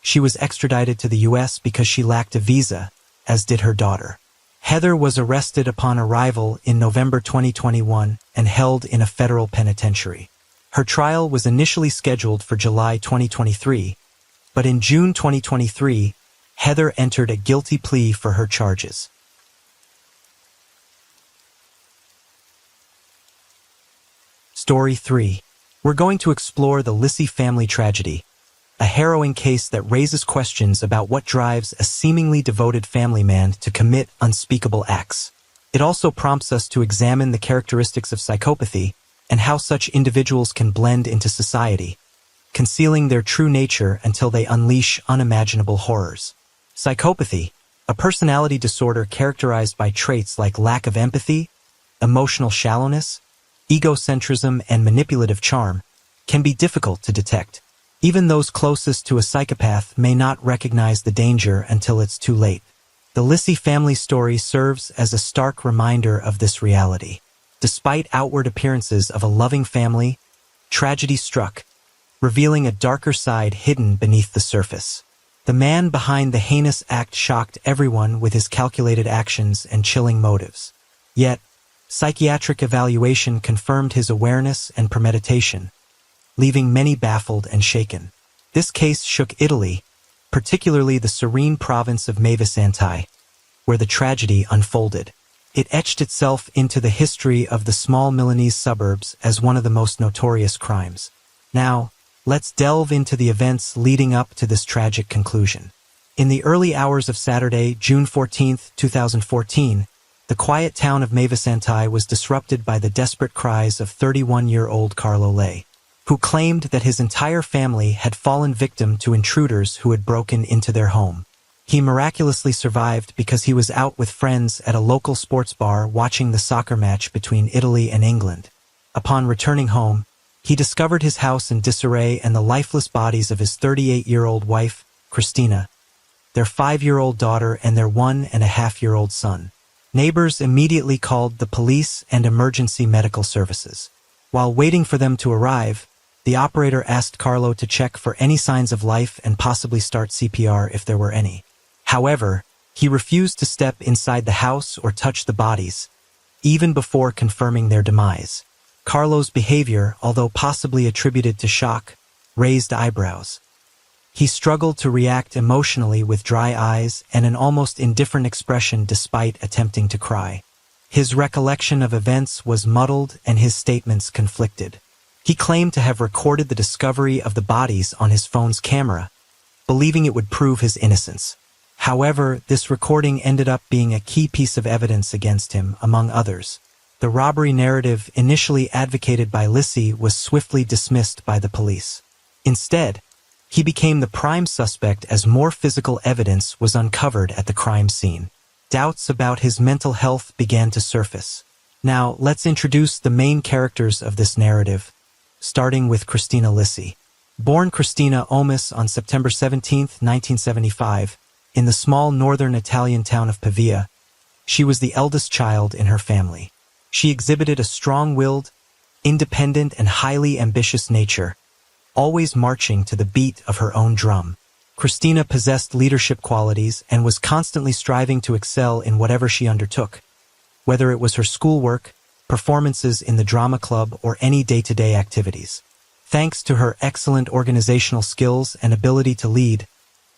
S1: she was extradited to the U.S. because she lacked a visa, as did her daughter. Heather was arrested upon arrival in November 2021 and held in a federal penitentiary. Her trial was initially scheduled for July 2023, but in June 2023, Heather entered a guilty plea for her charges. Story 3. We're going to explore the Lissy family tragedy, a harrowing case that raises questions about what drives a seemingly devoted family man to commit unspeakable acts. It also prompts us to examine the characteristics of psychopathy and how such individuals can blend into society, concealing their true nature until they unleash unimaginable horrors. Psychopathy, a personality disorder characterized by traits like lack of empathy, emotional shallowness, egocentrism, and manipulative charm, can be difficult to detect. Even those closest to a psychopath may not recognize the danger until it's too late. The Lissy family story serves as a stark reminder of this reality. Despite outward appearances of a loving family, tragedy struck, revealing a darker side hidden beneath the surface. The man behind the heinous act shocked everyone with his calculated actions and chilling motives. Yet, psychiatric evaluation confirmed his awareness and premeditation, leaving many baffled and shaken. This case shook Italy, particularly the serene province of Mavisanti, where the tragedy unfolded. It etched itself into the history of the small Milanese suburbs as one of the most notorious crimes. Now, Let's delve into the events leading up to this tragic conclusion. In the early hours of Saturday, June 14, 2014, the quiet town of Mavisantai was disrupted by the desperate cries of 31-year-old Carlo Lei, who claimed that his entire family had fallen victim to intruders who had broken into their home. He miraculously survived because he was out with friends at a local sports bar watching the soccer match between Italy and England. Upon returning home, he discovered his house in disarray and the lifeless bodies of his 38-year-old wife, Christina, their 5-year-old daughter, and their 1.5-year-old son. Neighbors immediately called the police and emergency medical services. While waiting for them to arrive, the operator asked Carlo to check for any signs of life and possibly start CPR if there were any. However, he refused to step inside the house or touch the bodies, even before confirming their demise. Carlo's behavior, although possibly attributed to shock, raised eyebrows. He struggled to react emotionally with dry eyes and an almost indifferent expression despite attempting to cry. His recollection of events was muddled and his statements conflicted. He claimed to have recorded the discovery of the bodies on his phone's camera, believing it would prove his innocence. However, this recording ended up being a key piece of evidence against him, among others. The robbery narrative initially advocated by Lissi was swiftly dismissed by the police. Instead, he became the prime suspect as more physical evidence was uncovered at the crime scene. Doubts about his mental health began to surface. Now, let's introduce the main characters of this narrative, starting with Christina Lissi. Born Christina Omis on September 17, 1975, in the small northern Italian town of Pavia, she was the eldest child in her family. She exhibited a strong-willed, independent, and highly ambitious nature, always marching to the beat of her own drum. Christina possessed leadership qualities and was constantly striving to excel in whatever she undertook, whether it was her schoolwork, performances in the drama club, or any day-to-day activities. Thanks to her excellent organizational skills and ability to lead,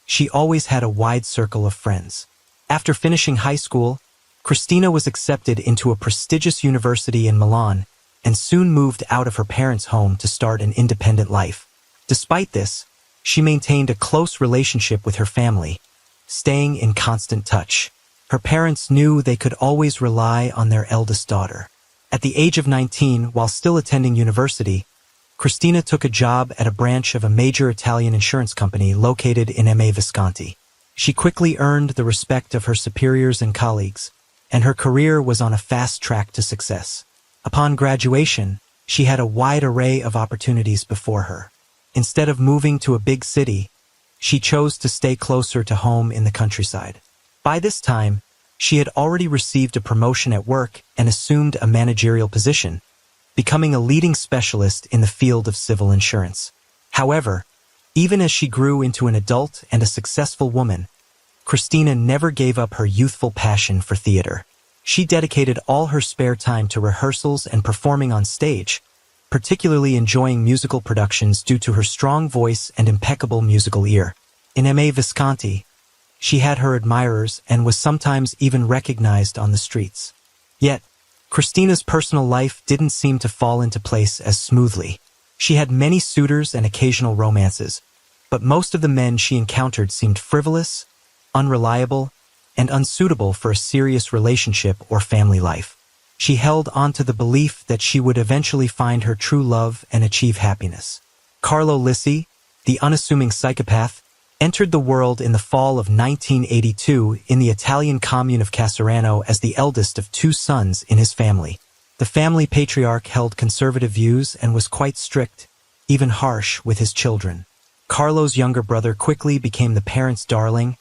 S1: she always had a wide circle of friends. After finishing high school, Christina was accepted into a prestigious university in Milan and soon moved out of her parents' home to start an independent life. Despite this, she maintained a close relationship with her family, staying in constant touch. Her parents knew they could always rely on their eldest daughter. At the age of 19, while still attending university, Christina took a job at a branch of a major Italian insurance company located in Emme Visconti. She quickly earned the respect of her superiors and colleagues, and her career was on a fast track to success. Upon graduation, she had a wide array of opportunities before her. Instead of moving to a big city, she chose to stay closer to home in the countryside. By this time, she had already received a promotion at work and assumed a managerial position, becoming a leading specialist in the field of civil insurance. However, even as she grew into an adult and a successful woman, Christina never gave up her youthful passion for theater. She dedicated all her spare time to rehearsals and performing on stage, particularly enjoying musical productions due to her strong voice and impeccable musical ear. In Emme Visconti, she had her admirers and was sometimes even recognized on the streets. Yet, Christina's personal life didn't seem to fall into place as smoothly. She had many suitors and occasional romances, but most of the men she encountered seemed frivolous, unreliable, and unsuitable for a serious relationship or family life. She held on to the belief that she would eventually find her true love and achieve happiness. Carlo Lissi, the unassuming psychopath, entered the world in the fall of 1982 in the Italian commune of Casarano as the eldest of 2 sons in his family. The family patriarch held conservative views and was quite strict, even harsh, with his children. Carlo's younger brother quickly became the parents' darling,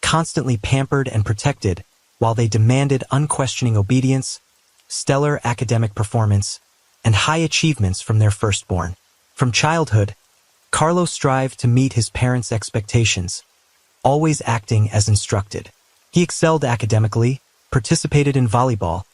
S1: constantly pampered and protected, while they demanded unquestioning obedience, stellar academic performance, and high achievements from their firstborn. From childhood, Carlo strived to meet his parents' expectations, always acting as instructed. He excelled academically, participated in volleyball,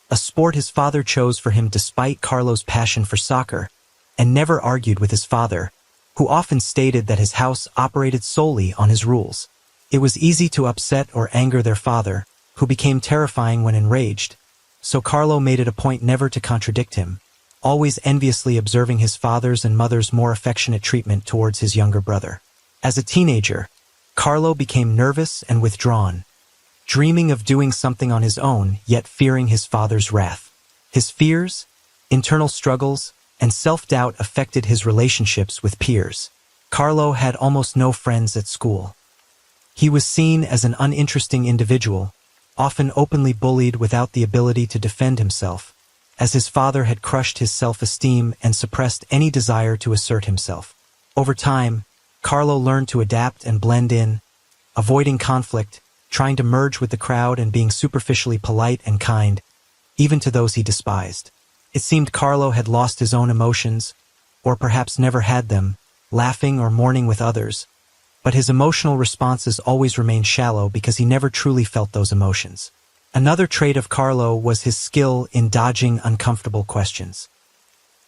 S1: a sport his father chose for him despite Carlo's passion for soccer, and never argued with his father, who often stated that his house operated solely on his rules. It was easy to upset or anger their father, who became terrifying when enraged, so Carlo made it a point never to contradict him, always enviously observing his father's and mother's more affectionate treatment towards his younger brother. As a teenager, Carlo became nervous and withdrawn, dreaming of doing something on his own, yet fearing his father's wrath. His fears, internal struggles, and self-doubt affected his relationships with peers. Carlo had almost no friends at school. He was seen as an uninteresting individual, often openly bullied without the ability to defend himself, as his father had crushed his self-esteem and suppressed any desire to assert himself. Over time, Carlo learned to adapt and blend in, avoiding conflict, trying to merge with the crowd and being superficially polite and kind, even to those he despised. It seemed Carlo had lost his own emotions, or perhaps never had them, laughing or mourning with others, but his emotional responses always remained shallow because he never truly felt those emotions. Another trait of Carlo was his skill in dodging uncomfortable questions.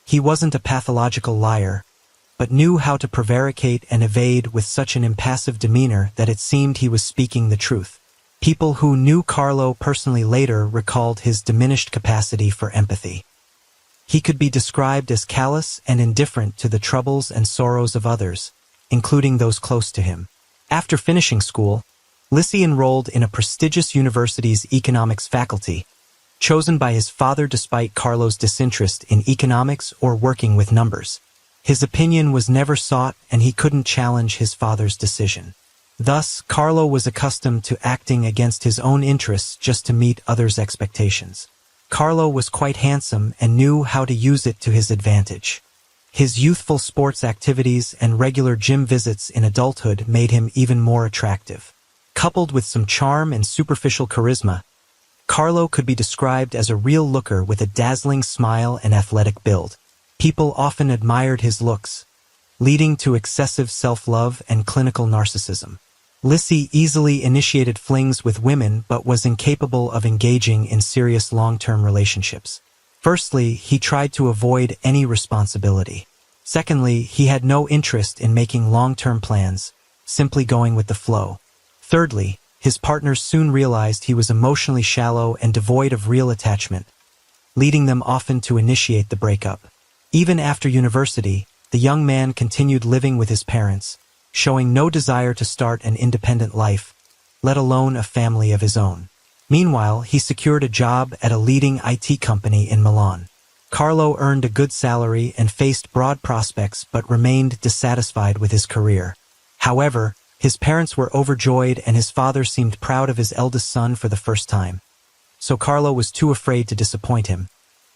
S1: He wasn't a pathological liar, but knew how to prevaricate and evade with such an impassive demeanor that it seemed he was speaking the truth. People who knew Carlo personally later recalled his diminished capacity for empathy. He could be described as callous and indifferent to the troubles and sorrows of others, including those close to him. After finishing school, Lissi enrolled in a prestigious university's economics faculty, chosen by his father despite Carlo's disinterest in economics or working with numbers. His opinion was never sought and he couldn't challenge his father's decision. Thus, Carlo was accustomed to acting against his own interests just to meet others' expectations. Carlo was quite handsome and knew how to use it to his advantage. His youthful sports activities and regular gym visits in adulthood made him even more attractive. Coupled with some charm and superficial charisma, Carlo could be described as a real looker with a dazzling smile and athletic build. People often admired his looks, leading to excessive self-love and clinical narcissism. Lissi easily initiated flings with women but was incapable of engaging in serious long-term relationships. Firstly, he tried to avoid any responsibility. Secondly, he had no interest in making long-term plans, simply going with the flow. Thirdly, his partners soon realized he was emotionally shallow and devoid of real attachment, leading them often to initiate the breakup. Even after university, the young man continued living with his parents, showing no desire to start an independent life, let alone a family of his own. Meanwhile, he secured a job at a leading IT company in Milan. Carlo earned a good salary and faced broad prospects but remained dissatisfied with his career. However, his parents were overjoyed and his father seemed proud of his eldest son for the first time. So Carlo was too afraid to disappoint him,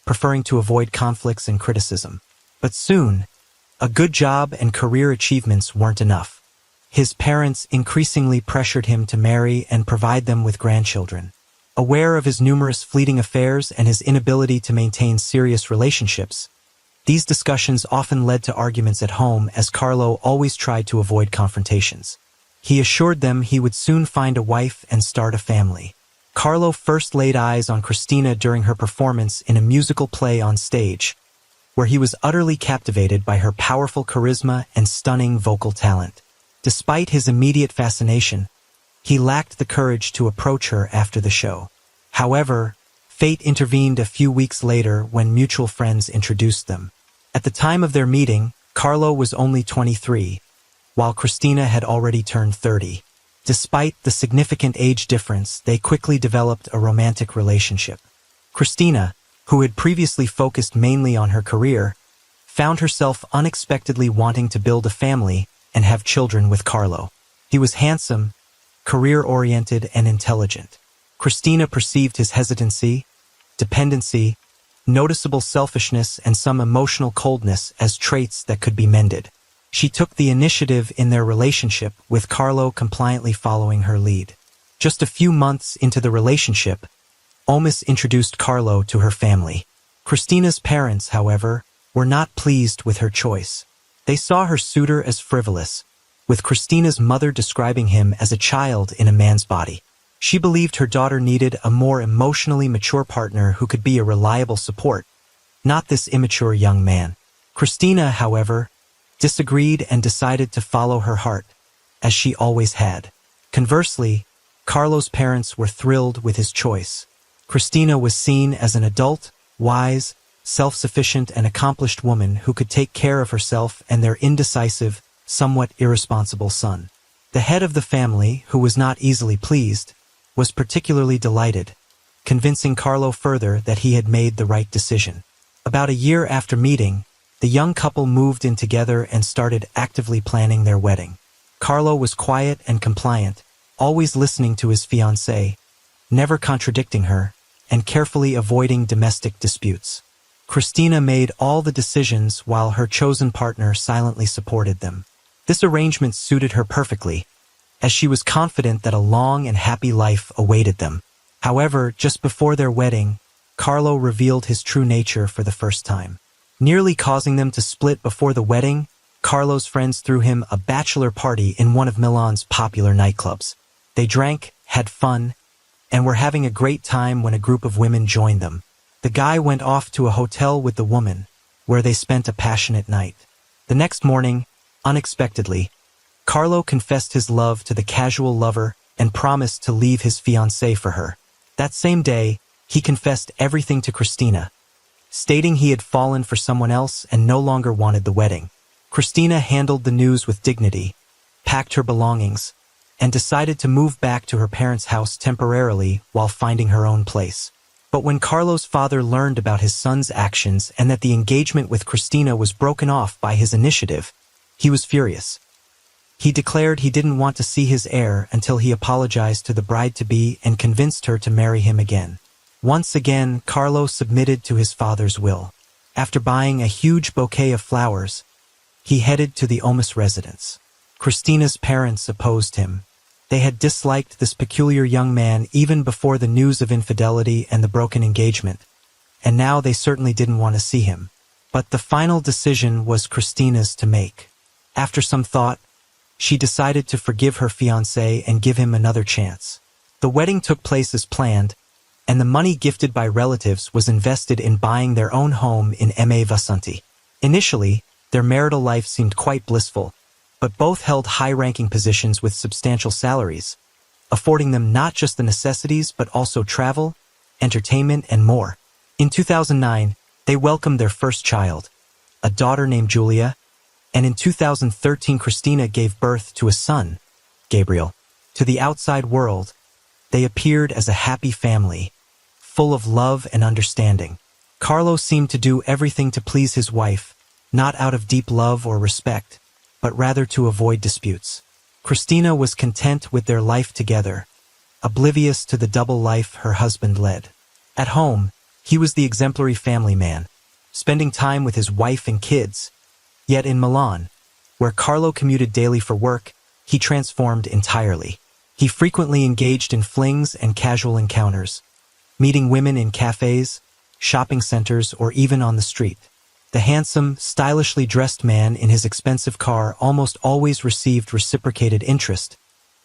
S1: preferring to avoid conflicts and criticism. But soon, a good job and career achievements weren't enough. His parents increasingly pressured him to marry and provide them with grandchildren. Aware of his numerous fleeting affairs and his inability to maintain serious relationships, these discussions often led to arguments at home as Carlo always tried to avoid confrontations. He assured them he would soon find a wife and start a family. Carlo first laid eyes on Christina during her performance in a musical play on stage, where he was utterly captivated by her powerful charisma and stunning vocal talent. Despite his immediate fascination, he lacked the courage to approach her after the show. However, fate intervened a few weeks later when mutual friends introduced them. At the time of their meeting, Carlo was only 23, while Christina had already turned 30. Despite the significant age difference, they quickly developed a romantic relationship. Christina, who had previously focused mainly on her career, found herself unexpectedly wanting to build a family and have children with Carlo. He was handsome, career-oriented, and intelligent. Christina perceived his hesitancy, dependency, noticeable selfishness, and some emotional coldness as traits that could be mended. She took the initiative in their relationship, with Carlo compliantly following her lead. Just a few months into the relationship, Omis introduced Carlo to her family. Christina's parents, however, were not pleased with her choice. They saw her suitor as frivolous, with Christina's mother describing him as a child in a man's body. She believed her daughter needed a more emotionally mature partner who could be a reliable support, not this immature young man. Christina, however, disagreed and decided to follow her heart, as she always had. Conversely, Carlo's parents were thrilled with his choice. Christina was seen as an adult, wise, self-sufficient and accomplished woman who could take care of herself and their indecisive, somewhat irresponsible son. The head of the family, who was not easily pleased, was particularly delighted, convincing Carlo further that he had made the right decision. About a year after meeting, the young couple moved in together and started actively planning their wedding. Carlo was quiet and compliant, always listening to his fiancée, never contradicting her, and carefully avoiding domestic disputes. Christina made all the decisions while her chosen partner silently supported them. This arrangement suited her perfectly, as she was confident that a long and happy life awaited them. However, just before their wedding, Carlo revealed his true nature for the first time. Nearly causing them to split before the wedding, Carlo's friends threw him a bachelor party in one of Milan's popular nightclubs. They drank, had fun, and were having a great time when a group of women joined them. The guy went off to a hotel with the woman, where they spent a passionate night. The next morning, unexpectedly, Carlo confessed his love to the casual lover and promised to leave his fiancée for her. That same day, he confessed everything to Christina, stating he had fallen for someone else and no longer wanted the wedding. Christina handled the news with dignity, packed her belongings, and decided to move back to her parents' house temporarily while finding her own place. But when Carlo's father learned about his son's actions and that the engagement with Christina was broken off by his initiative, he was furious. He declared he didn't want to see his heir until he apologized to the bride-to-be and convinced her to marry him again. Once again, Carlo submitted to his father's will. After buying a huge bouquet of flowers, he headed to the Omis residence. Christina's parents opposed him. They had disliked this peculiar young man even before the news of infidelity and the broken engagement, and now they certainly didn't want to see him. But the final decision was Christina's to make. After some thought, she decided to forgive her fiancé and give him another chance. The wedding took place as planned, and the money gifted by relatives was invested in buying their own home in Ma Vasanti. Initially, their marital life seemed quite blissful, but both held high-ranking positions with substantial salaries, affording them not just the necessities but also travel, entertainment, and more. In 2009, they welcomed their first child, a daughter named Giulia, and in 2013 Christina gave birth to a son, Gabriel. To the outside world, they appeared as a happy family, full of love and understanding. Carlo seemed to do everything to please his wife, not out of deep love or respect, but rather to avoid disputes. Christina was content with their life together, oblivious to the double life her husband led. At home, he was the exemplary family man, spending time with his wife and kids. Yet in Milan, where Carlo commuted daily for work, he transformed entirely. He frequently engaged in flings and casual encounters, meeting women in cafes, shopping centers, or even on the street. The handsome, stylishly dressed man in his expensive car almost always received reciprocated interest,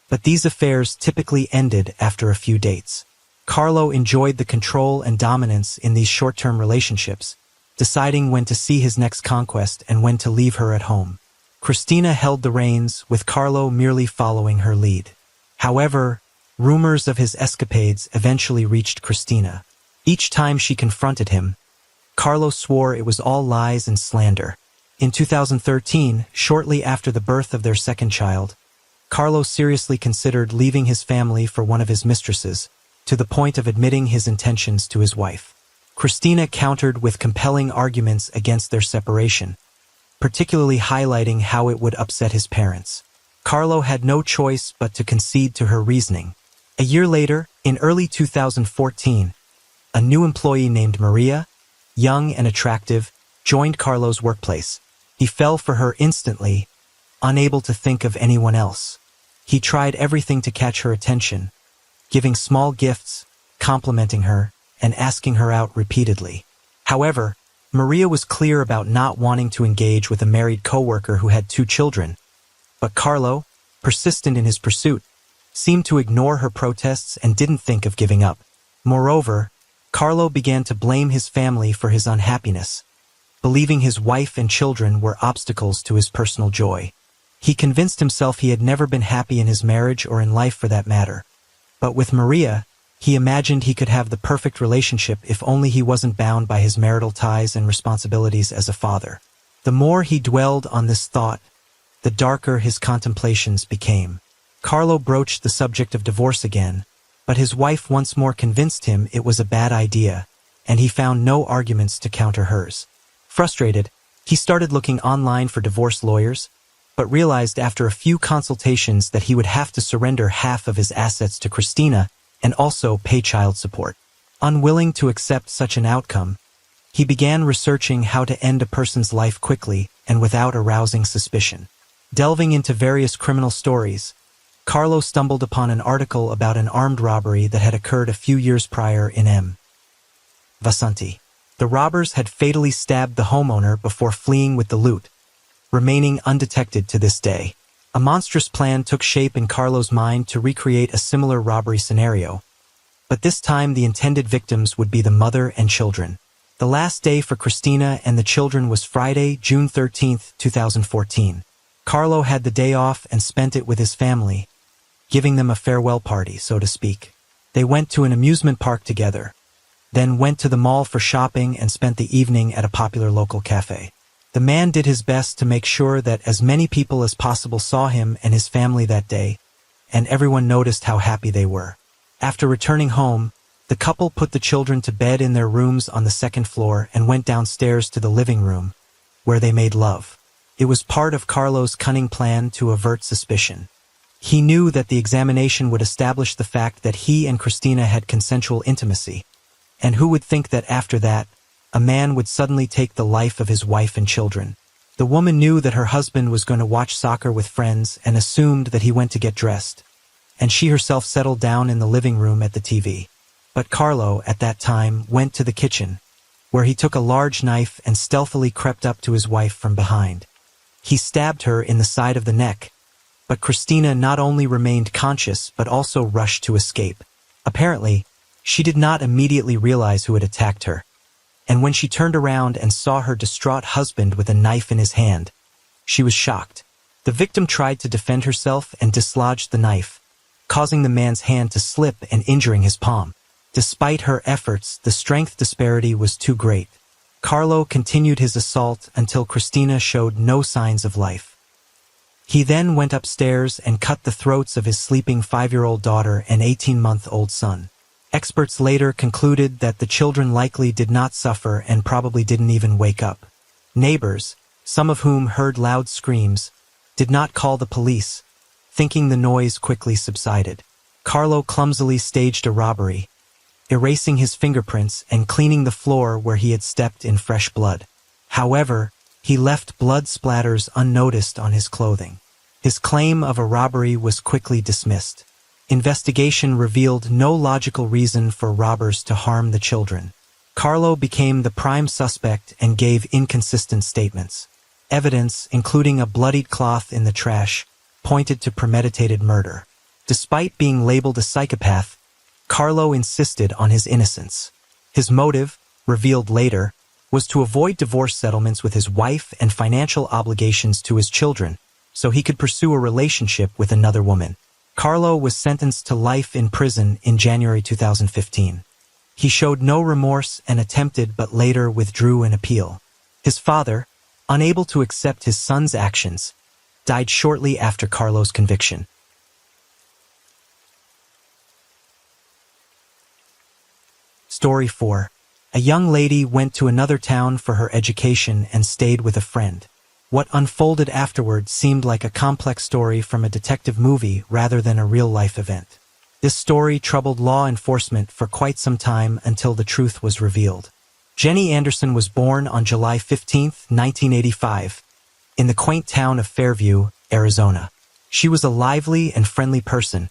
S1: but these affairs typically ended after a few dates. Carlo enjoyed the control and dominance in these short-term relationships, deciding when to see his next conquest and when to leave her at home. Christina held the reins, with Carlo merely following her lead. However, rumors of his escapades eventually reached Christina. Each time she confronted him, Carlo swore it was all lies and slander. In 2013, shortly after the birth of their second child, Carlo seriously considered leaving his family for one of his mistresses, to the point of admitting his intentions to his wife. Christina countered with compelling arguments against their separation, particularly highlighting how it would upset his parents. Carlo had no choice but to concede to her reasoning. A year later, in early 2014, a new employee named Maria, young and attractive, joined Carlo's workplace. He fell for her instantly, unable to think of anyone else. He tried everything to catch her attention, giving small gifts, complimenting her, and asking her out repeatedly. However, Maria was clear about not wanting to engage with a married coworker who had 2 children, but Carlo, persistent in his pursuit, seemed to ignore her protests and didn't think of giving up. Moreover, Carlo began to blame his family for his unhappiness, believing his wife and children were obstacles to his personal joy. He convinced himself he had never been happy in his marriage or in life for that matter. But with Maria, He imagined he could have the perfect relationship if only he wasn't bound by his marital ties and responsibilities as a father. The more he dwelled on this thought, the darker his contemplations became. Carlo broached the subject of divorce again, but his wife once more convinced him it was a bad idea, and he found no arguments to counter hers. Frustrated, he started looking online for divorce lawyers, but realized after a few consultations that he would have to surrender half of his assets to Christina and also pay child support. Unwilling to accept such an outcome, he began researching how to end a person's life quickly and without arousing suspicion. Delving into various criminal stories, Carlo stumbled upon an article about an armed robbery that had occurred a few years prior in M. Vasanti. The robbers had fatally stabbed the homeowner before fleeing with the loot, remaining undetected to this day. A monstrous plan took shape in Carlo's mind to recreate a similar robbery scenario, but this time the intended victims would be the mother and children. The last day for Christina and the children was Friday, June 13, 2014. Carlo had the day off and spent it with his family, giving them a farewell party, so to speak. They went to an amusement park together, then went to the mall for shopping and spent the evening at a popular local cafe. The man did his best to make sure that as many people as possible saw him and his family that day, and everyone noticed how happy they were. After returning home, the couple put the children to bed in their rooms on the second floor and went downstairs to the living room, where they made love. It was part of Carlo's cunning plan to avert suspicion. He knew that the examination would establish the fact that he and Christina had consensual intimacy, and who would think that after that, a man would suddenly take the life of his wife and children. The woman knew that her husband was going to watch soccer with friends and assumed that he went to get dressed, and she herself settled down in the living room at the TV. But Carlo, at that time, went to the kitchen, where he took a large knife and stealthily crept up to his wife from behind. He stabbed her in the side of the neck, but Christina not only remained conscious but also rushed to escape. Apparently, she did not immediately realize who had attacked her, and when she turned around and saw her distraught husband with a knife in his hand, she was shocked. The victim tried to defend herself and dislodged the knife, causing the man's hand to slip and injuring his palm. Despite her efforts, the strength disparity was too great. Carlo continued his assault until Christina showed no signs of life. He then went upstairs and cut the throats of his sleeping 5-year-old daughter and 18-month-old son. Experts later concluded that the children likely did not suffer and probably didn't even wake up. Neighbors, some of whom heard loud screams, did not call the police, thinking the noise quickly subsided. Carlo clumsily staged a robbery, erasing his fingerprints and cleaning the floor where he had stepped in fresh blood. However, he left blood splatters unnoticed on his clothing. His claim of a robbery was quickly dismissed. Investigation revealed no logical reason for robbers to harm the children. Carlo became the prime suspect and gave inconsistent statements. Evidence, including a bloodied cloth in the trash, pointed to premeditated murder. Despite being labeled a psychopath, Carlo insisted on his innocence. His motive, revealed later, was to avoid divorce settlements with his wife and financial obligations to his children, so he could pursue a relationship with another woman. Carlo was sentenced to life in prison in January 2015. He showed no remorse and attempted but later withdrew an appeal. His father, unable to accept his son's actions, died shortly after Carlo's conviction. Story 4. A young lady went to another town for her education and stayed with a friend. What unfolded afterward seemed like a complex story from a detective movie rather than a real-life event. This story troubled law enforcement for quite some time until the truth was revealed. Jenny Anderson was born on July 15, 1985, in the quaint town of Fairview, Arizona. She was a lively and friendly person,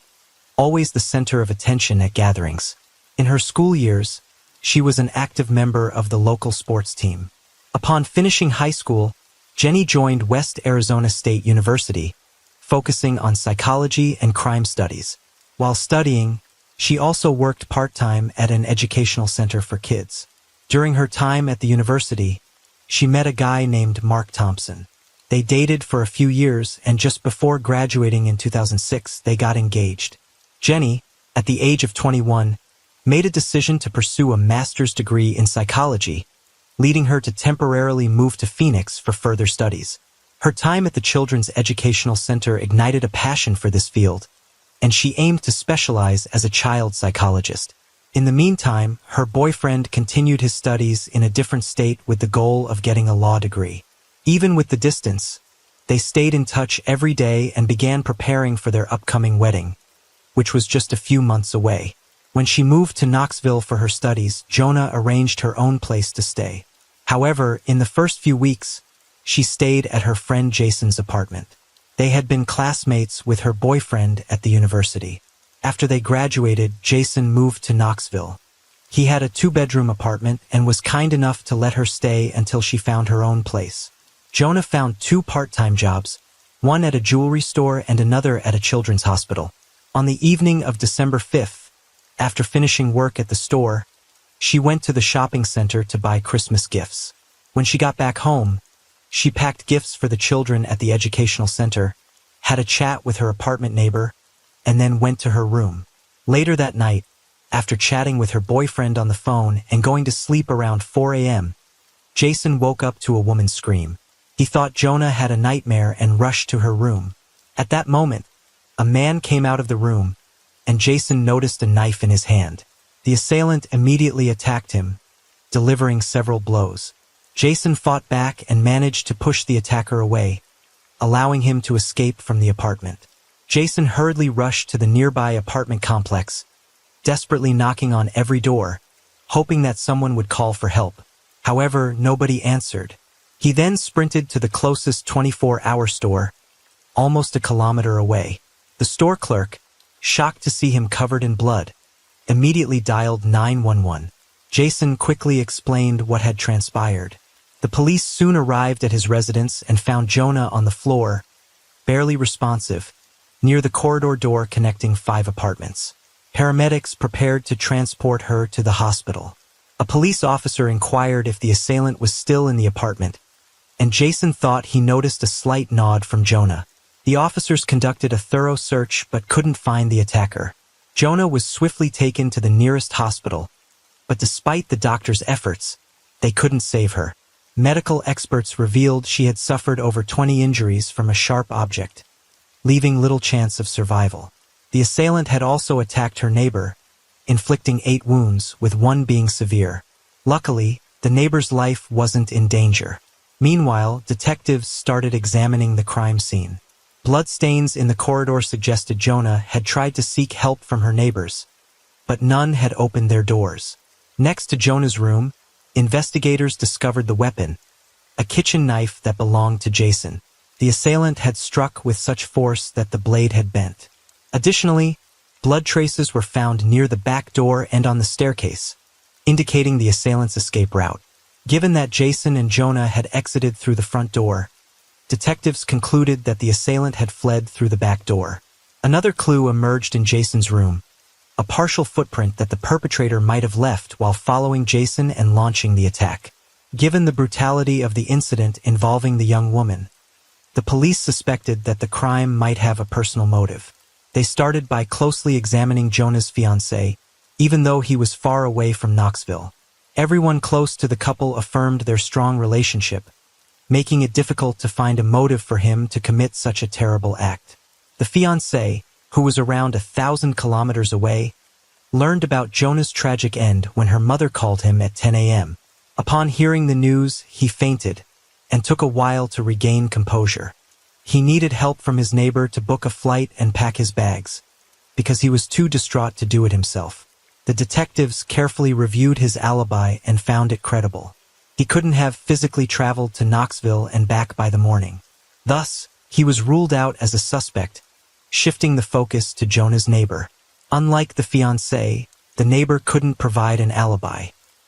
S1: always the center of attention at gatherings. In her school years, she was an active member of the local sports team. Upon finishing high school, Jenny joined West Arizona State University, focusing on psychology and crime studies. While studying, she also worked part-time at an educational center for kids. During her time at the university, she met a guy named Mark Thompson. They dated for a few years, and just before graduating in 2006, they got engaged. Jenny, at the age of 21, made a decision to pursue a master's degree in psychology, leading her to temporarily move to Phoenix for further studies. Her time at the Children's Educational Center ignited a passion for this field, and she aimed to specialize as a child psychologist. In the meantime, her boyfriend continued his studies in a different state with the goal of getting a law degree. Even with the distance, they stayed in touch every day and began preparing for their upcoming wedding, which was just a few months away. When she moved to Knoxville for her studies, Jonah arranged her own place to stay. However, in the first few weeks, she stayed at her friend Jason's apartment. They had been classmates with her boyfriend at the university. After they graduated, Jason moved to Knoxville. He had a 2-bedroom apartment and was kind enough to let her stay until she found her own place. Jonah found 2 part-time jobs, one at a jewelry store and another at a children's hospital. On the evening of December 5th, after finishing work at the store, she went to the shopping center to buy Christmas gifts. When she got back home, she packed gifts for the children at the educational center, had a chat with her apartment neighbor, and then went to her room. Later that night, after chatting with her boyfriend on the phone and going to sleep around 4 a.m., Jason woke up to a woman's scream. He thought Jonah had a nightmare and rushed to her room. At that moment, a man came out of the room, and Jason noticed a knife in his hand. The assailant immediately attacked him, delivering several blows. Jason fought back and managed to push the attacker away, allowing him to escape from the apartment. Jason hurriedly rushed to the nearby apartment complex, desperately knocking on every door, hoping that someone would call for help. However, nobody answered. He then sprinted to the closest 24-hour store, almost a kilometer away. The store clerk, shocked to see him covered in blood, immediately dialed 911. Jason quickly explained what had transpired. The police soon arrived at his residence and found Jonah on the floor, barely responsive, near the corridor door connecting 5 apartments. Paramedics prepared to transport her to the hospital. A police officer inquired if the assailant was still in the apartment, and Jason thought he noticed a slight nod from Jonah. The officers conducted a thorough search but couldn't find the attacker. Jonah was swiftly taken to the nearest hospital, but despite the doctor's efforts, they couldn't save her. Medical experts revealed she had suffered over 20 injuries from a sharp object, leaving little chance of survival. The assailant had also attacked her neighbor, inflicting 8 wounds, with one being severe. Luckily, the neighbor's life wasn't in danger. Meanwhile, detectives started examining the crime scene. Bloodstains in the corridor suggested Jonah had tried to seek help from her neighbors, but none had opened their doors. Next to Jonah's room, investigators discovered the weapon, a kitchen knife that belonged to Jason. The assailant had struck with such force that the blade had bent. Additionally, blood traces were found near the back door and on the staircase, indicating the assailant's escape route. Given that Jason and Jonah had exited through the front door, detectives concluded that the assailant had fled through the back door. Another clue emerged in Jason's room, a partial footprint that the perpetrator might have left while following Jason and launching the attack. Given the brutality of the incident involving the young woman, the police suspected that the crime might have a personal motive. They started by closely examining Jonah's fiancée, even though he was far away from Knoxville. Everyone close to the couple affirmed their strong relationship, making it difficult to find a motive for him to commit such a terrible act. The fiancée, who was around 1,000 kilometers away, learned about Jonah's tragic end when her mother called him at 10 a.m. Upon hearing the news, he fainted and took a while to regain composure. He needed help from his neighbor to book a flight and pack his bags, because he was too distraught to do it himself. The detectives carefully reviewed his alibi and found it credible. He couldn't have physically traveled to Knoxville and back by the morning. Thus, he was ruled out as a suspect, shifting the focus to Jonah's neighbor. Unlike the fiancé, the neighbor couldn't provide an alibi.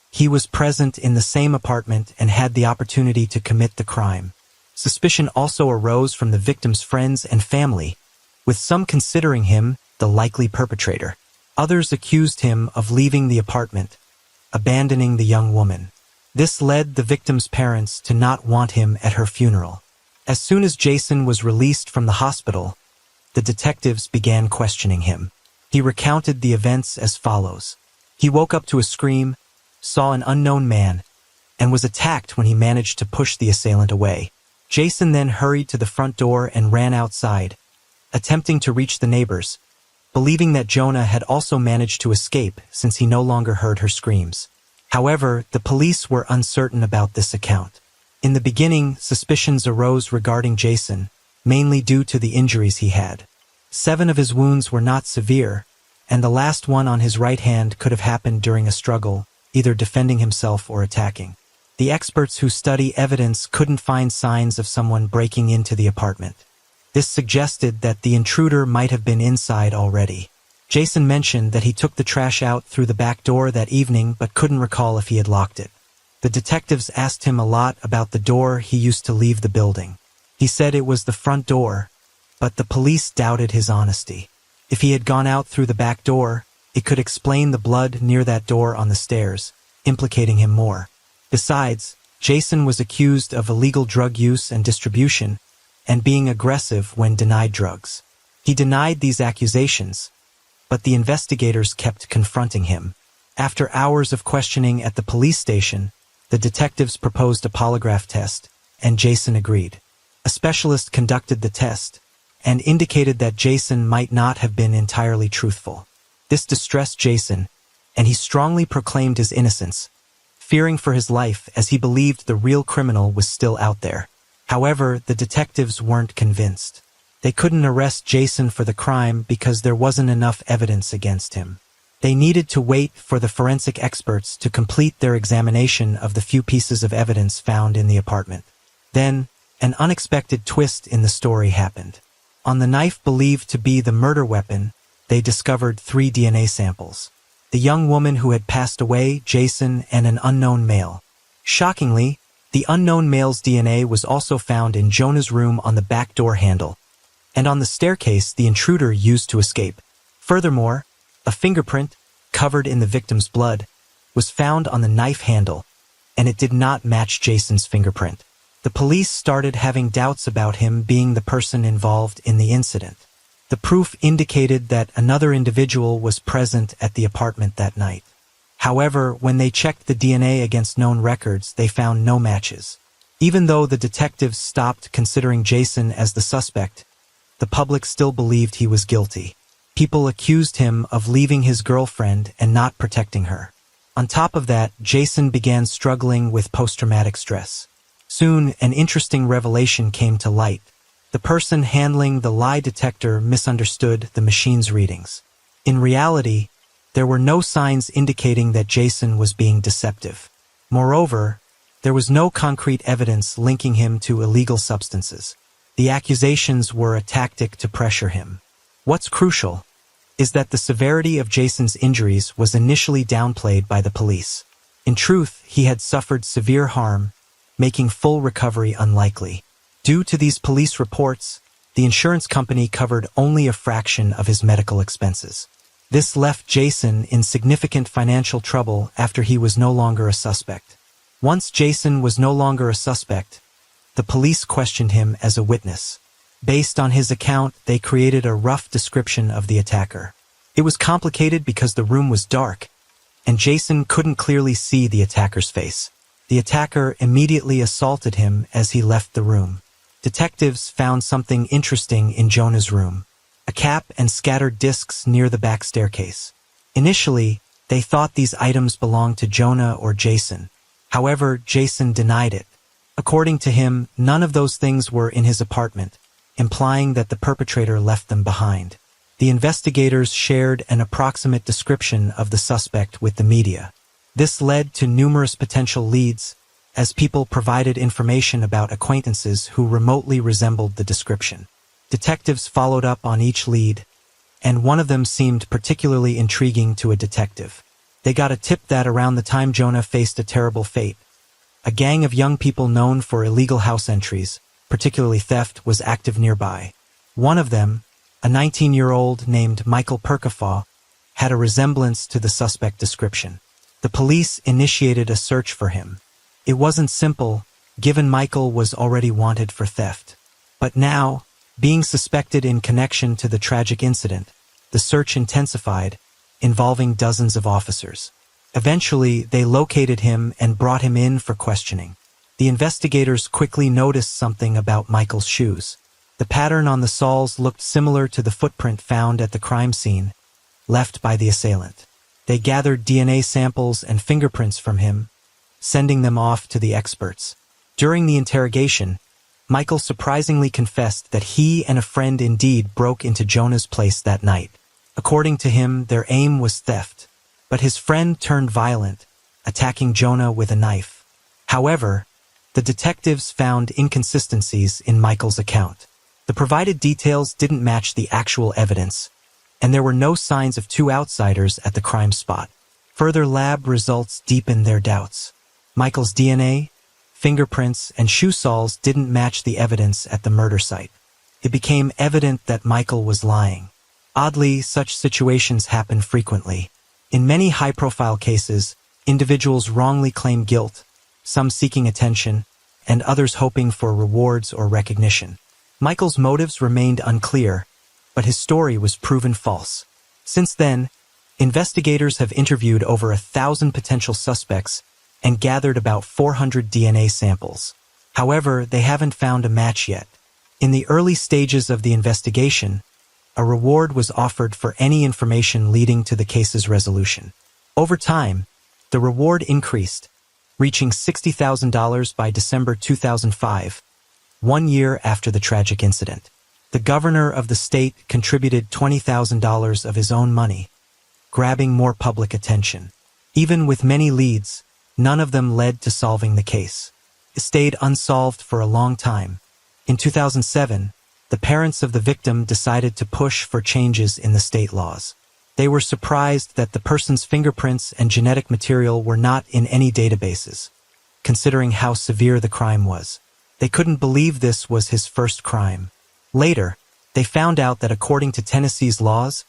S1: He was present in the same apartment and had the opportunity to commit the crime. Suspicion also arose from the victim's friends and family, with some considering him the likely perpetrator. Others accused him of leaving the apartment, abandoning the young woman. This led the victim's parents to not want him at her funeral. As soon as Jason was released from the hospital, the detectives began questioning him. He recounted the events as follows. He woke up to a scream, saw an unknown man, and was attacked when he managed to push the assailant away. Jason then hurried to the front door and ran outside, attempting to reach the neighbors, believing that Jonah had also managed to escape since he no longer heard her screams. However, the police were uncertain about this account. In the beginning, suspicions arose regarding Jason, mainly due to the injuries he had. 7 of his wounds were not severe, and the last one on his right hand could have happened during a struggle, either defending himself or attacking. The experts who study evidence couldn't find signs of someone breaking into the apartment. This suggested that the intruder might have been inside already. Jason mentioned that he took the trash out through the back door that evening but couldn't recall if he had locked it. The detectives asked him a lot about the door he used to leave the building. He said it was the front door, but the police doubted his honesty. If he had gone out through the back door, it could explain the blood near that door on the stairs, implicating him more. Besides, Jason was accused of illegal drug use and distribution, and being aggressive when denied drugs. He denied these accusations, but the investigators kept confronting him. After hours of questioning at the police station, the detectives proposed a polygraph test, and Jason agreed. A specialist conducted the test, and indicated that Jason might not have been entirely truthful. This distressed Jason, and he strongly proclaimed his innocence, fearing for his life as he believed the real criminal was still out there. However, the detectives weren't convinced. They couldn't arrest Jason for the crime because there wasn't enough evidence against him. They needed to wait for the forensic experts to complete their examination of the few pieces of evidence found in the apartment. Then, an unexpected twist in the story happened. On the knife believed to be the murder weapon, they discovered 3 DNA samples. The young woman who had passed away, Jason, and an unknown male. Shockingly, the unknown male's DNA was also found in Jonah's room on the back door handle, and on the staircase the intruder used to escape. Furthermore, a fingerprint, covered in the victim's blood, was found on the knife handle, and it did not match Jason's fingerprint. The police started having doubts about him being the person involved in the incident. The proof indicated that another individual was present at the apartment that night. However, when they checked the DNA against known records, they found no matches. Even though the detectives stopped considering Jason as the suspect, the public still believed he was guilty. People accused him of leaving his girlfriend and not protecting her. On top of that, Jason began struggling with post-traumatic stress. Soon, an interesting revelation came to light. The person handling the lie detector misunderstood the machine's readings. In reality, there were no signs indicating that Jason was being deceptive. Moreover, there was no concrete evidence linking him to illegal substances. The accusations were a tactic to pressure him. What's crucial is that the severity of Jason's injuries was initially downplayed by the police. In truth, he had suffered severe harm, making full recovery unlikely. Due to these police reports, the insurance company covered only a fraction of his medical expenses. This left Jason in significant financial trouble after he was no longer a suspect. Once Jason was no longer a suspect, the police questioned him as a witness. Based on his account, they created a rough description of the attacker. It was complicated because the room was dark, and Jason couldn't clearly see the attacker's face. The attacker immediately assaulted him as he left the room. Detectives found something interesting in Jonah's room: a cap and scattered discs near the back staircase. Initially, they thought these items belonged to Jonah or Jason. However, Jason denied it. According to him, none of those things were in his apartment, implying that the perpetrator left them behind. The investigators shared an approximate description of the suspect with the media. This led to numerous potential leads, as people provided information about acquaintances who remotely resembled the description. Detectives followed up on each lead, and one of them seemed particularly intriguing to a detective. They got a tip that around the time Jonah faced a terrible fate, a gang of young people known for illegal house entries, particularly theft, was active nearby. One of them, a 19-year-old named Michael Perkafaw, had a resemblance to the suspect description. The police initiated a search for him. It wasn't simple, given Michael was already wanted for theft. But now, being suspected in connection to the tragic incident, the search intensified, involving dozens of officers. Eventually, they located him and brought him in for questioning. The investigators quickly noticed something about Michael's shoes. The pattern on the soles looked similar to the footprint found at the crime scene, left by the assailant. They gathered DNA samples and fingerprints from him, sending them off to the experts. During the interrogation, Michael surprisingly confessed that he and a friend indeed broke into Jonah's place that night. According to him, their aim was theft, but his friend turned violent, attacking Jonah with a knife. However, the detectives found inconsistencies in Michael's account. The provided details didn't match the actual evidence, and there were no signs of two outsiders at the crime spot. Further lab results deepened their doubts. Michael's DNA, fingerprints, and shoe soles didn't match the evidence at the murder site. It became evident that Michael was lying. Oddly, such situations happen frequently. In many high-profile cases, individuals wrongly claim guilt, some seeking attention, and others hoping for rewards or recognition. Michael's motives remained unclear, but his story was proven false. Since then, investigators have interviewed over 1,000 potential suspects and gathered about 400 DNA samples. However, they haven't found a match yet. In the early stages of the investigation, a reward was offered for any information leading to the case's resolution. Over time, the reward increased, reaching $60,000 by December 2005, 1 year after the tragic incident. The governor of the state contributed $20,000 of his own money, grabbing more public attention. Even with many leads, none of them led to solving the case. It stayed unsolved for a long time. In 2007, the parents of the victim decided to push for changes in the state laws. They were surprised that the person's fingerprints and genetic material were not in any databases, considering how severe the crime was. They couldn't believe this was his first crime. Later, they found out that according to Tennessee's laws,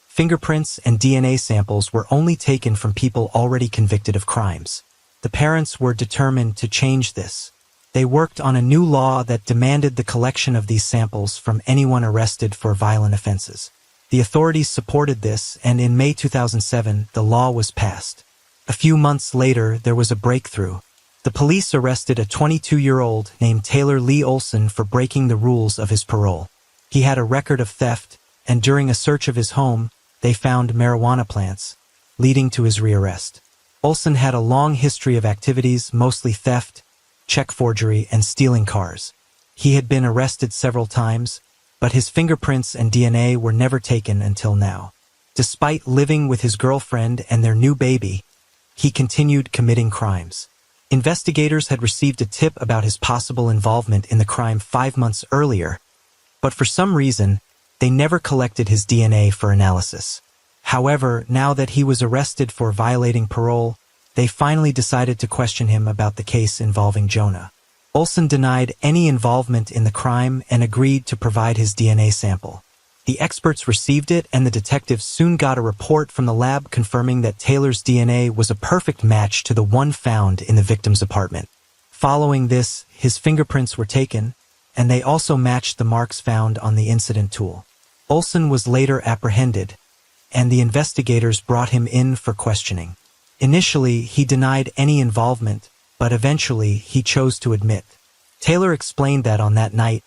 S1: fingerprints and DNA samples were only taken from people already convicted of crimes. The parents were determined to change this. They worked on a new law that demanded the collection of these samples from anyone arrested for violent offenses. The authorities supported this, and in May 2007, the law was passed. A few months later, there was a breakthrough. The police arrested a 22-year-old named Taylor Lee Olson for breaking the rules of his parole. He had a record of theft, and during a search of his home, they found marijuana plants, leading to his rearrest. Olson had a long history of activities, mostly theft, check forgery, and stealing cars. He had been arrested several times, but his fingerprints and DNA were never taken until now. Despite living with his girlfriend and their new baby, he continued committing crimes. Investigators had received a tip about his possible involvement in the crime 5 months earlier, but for some reason, they never collected his DNA for analysis. However, now that he was arrested for violating parole, they finally decided to question him about the case involving Jonah. Olson denied any involvement in the crime and agreed to provide his DNA sample. The experts received it, and the detectives soon got a report from the lab confirming that Taylor's DNA was a perfect match to the one found in the victim's apartment. Following this, his fingerprints were taken, and they also matched the marks found on the incident tool. Olson was later apprehended, and the investigators brought him in for questioning. Initially, he denied any involvement, but eventually he chose to admit. Taylor explained that on that night,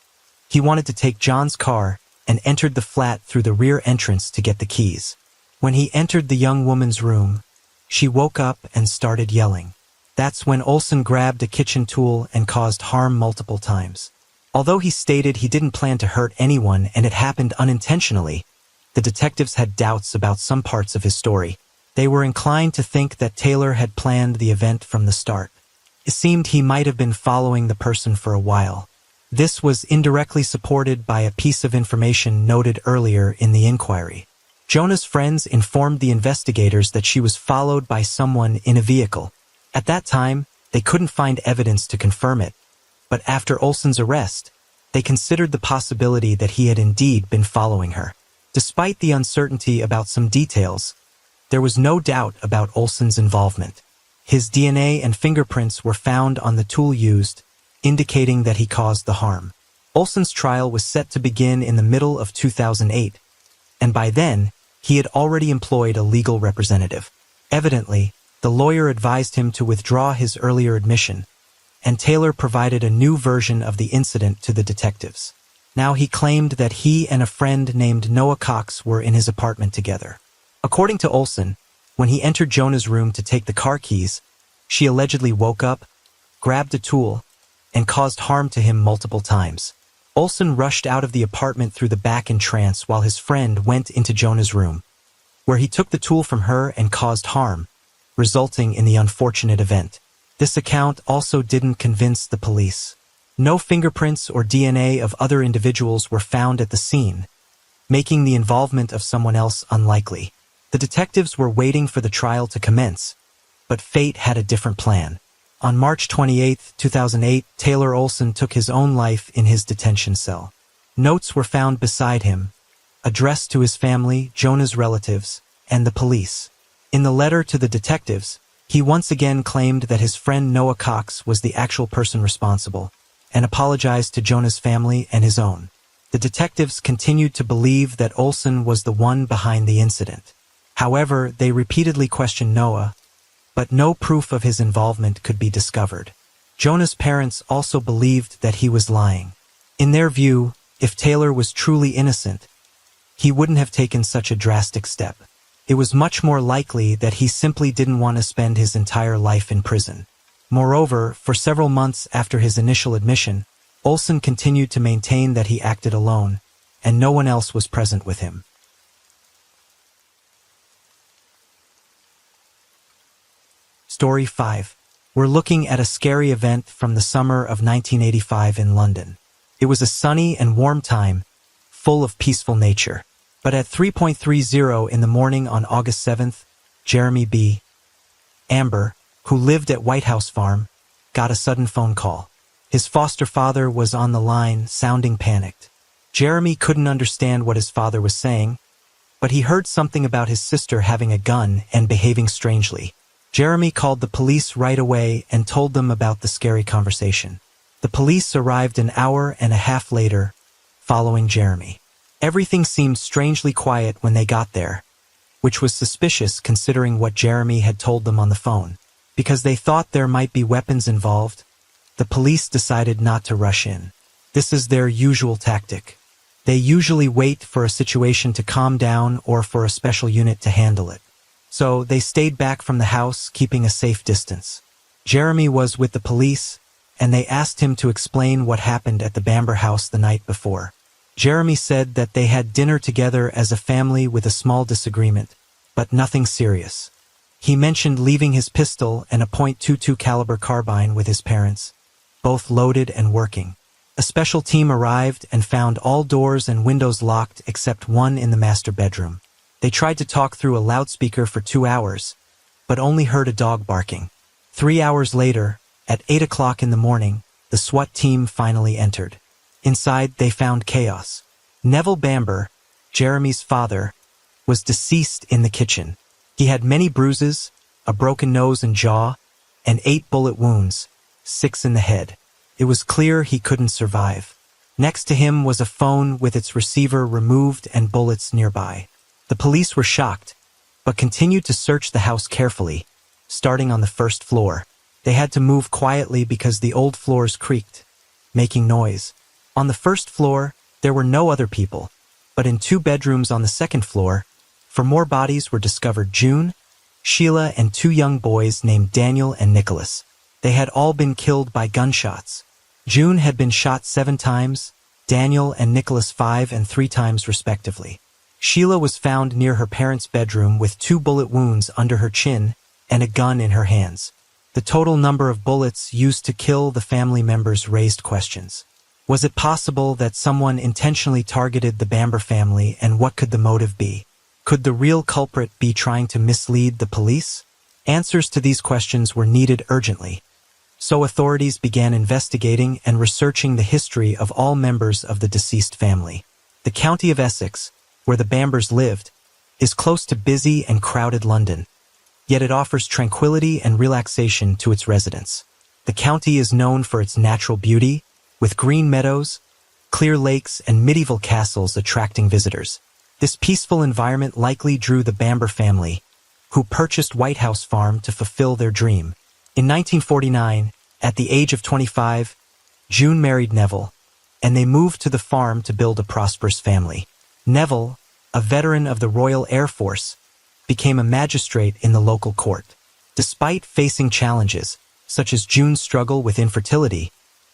S1: he wanted to take John's car and entered the flat through the rear entrance to get the keys. When he entered the young woman's room, she woke up and started yelling. That's when Olson grabbed a kitchen tool and caused harm multiple times. Although he stated he didn't plan to hurt anyone and it happened unintentionally, the detectives had doubts about some parts of his story. They were inclined to think that Taylor had planned the event from the start. It seemed he might have been following the person for a while. This was indirectly supported by a piece of information noted earlier in the inquiry. Jonah's friends informed the investigators that she was followed by someone in a vehicle. At that time, they couldn't find evidence to confirm it, but after Olson's arrest, they considered the possibility that he had indeed been following her. Despite the uncertainty about some details, there was no doubt about Olson's involvement. His DNA and fingerprints were found on the tool used, indicating that he caused the harm. Olson's trial was set to begin in the middle of 2008, and by then, he had already employed a legal representative. Evidently, the lawyer advised him to withdraw his earlier admission, and Taylor provided a new version of the incident to the detectives. Now he claimed that he and a friend named Noah Cox were in his apartment together. According to Olson, when he entered Jonah's room to take the car keys, she allegedly woke up, grabbed a tool, and caused harm to him multiple times. Olson rushed out of the apartment through the back in trance while his friend went into Jonah's room, where he took the tool from her and caused harm, resulting in the unfortunate event. This account also didn't convince the police. No fingerprints or DNA of other individuals were found at the scene, making the involvement of someone else unlikely. The detectives were waiting for the trial to commence, but fate had a different plan. On March 28, 2008, Taylor Olson took his own life in his detention cell. Notes were found beside him, addressed to his family, Jonah's relatives, and the police. In the letter to the detectives, he once again claimed that his friend Noah Cox was the actual person responsible, and apologized to Jonah's family and his own. The detectives continued to believe that Olson was the one behind the incident. However, they repeatedly questioned Noah, but no proof of his involvement could be discovered. Jonah's parents also believed that he was lying. In their view, if Taylor was truly innocent, he wouldn't have taken such a drastic step. It was much more likely that he simply didn't want to spend his entire life in prison. Moreover, for several months after his initial admission, Olson continued to maintain that he acted alone, and no one else was present with him. Story 5. We're looking at a scary event from the summer of 1985 in London. It was a sunny and warm time, full of peaceful nature. But at 3:30 in the morning on August 7th, Jeremy B. Amber, who lived at White House Farm, got a sudden phone call. His foster father was on the line, sounding panicked. Jeremy couldn't understand what his father was saying, but he heard something about his sister having a gun and behaving strangely. Jeremy called the police right away and told them about the scary conversation. The police arrived an hour and a half later, following Jeremy. Everything seemed strangely quiet when they got there, which was suspicious considering what Jeremy had told them on the phone. Because they thought there might be weapons involved, the police decided not to rush in. This is their usual tactic. They usually wait for a situation to calm down or for a special unit to handle it. So they stayed back from the house, keeping a safe distance. Jeremy was with the police, and they asked him to explain what happened at the Bamber house the night before. Jeremy said that they had dinner together as a family with a small disagreement, but nothing serious. He mentioned leaving his pistol and a .22 caliber carbine with his parents, both loaded and working. A special team arrived and found all doors and windows locked except one in the master bedroom. They tried to talk through a loudspeaker for 2 hours, but only heard a dog barking. 3 hours later, at 8 o'clock in the morning, the SWAT team finally entered. Inside, they found chaos. Neville Bamber, Jeremy's father, was deceased in the kitchen. He had many bruises, a broken nose and jaw, and 8 bullet wounds, 6 in the head. It was clear he couldn't survive. Next to him was a phone with its receiver removed and bullets nearby. The police were shocked, but continued to search the house carefully, starting on the first floor. They had to move quietly because the old floors creaked, making noise. On the first floor, there were no other people, but in 2 bedrooms on the second floor, 4 more bodies were discovered: June, Sheila, and 2 young boys named Daniel and Nicholas. They had all been killed by gunshots. June had been shot 7 times, Daniel and Nicholas 5 and 3 times respectively. Sheila was found near her parents' bedroom with 2 bullet wounds under her chin and a gun in her hands. The total number of bullets used to kill the family members raised questions. Was it possible that someone intentionally targeted the Bamber family, and what could the motive be? Could the real culprit be trying to mislead the police? Answers to these questions were needed urgently. So authorities began investigating and researching the history of all members of the deceased family. The county of Essex, where the Bambers lived, is close to busy and crowded London, yet it offers tranquility and relaxation to its residents. The county is known for its natural beauty, with green meadows, clear lakes, and medieval castles attracting visitors. This peaceful environment likely drew the Bamber family, who purchased White House Farm to fulfill their dream. In 1949, at the age of 25, June married Neville, and they moved to the farm to build a prosperous family. Neville, a veteran of the Royal Air Force, became a magistrate in the local court. Despite facing challenges, such as June's struggle with infertility,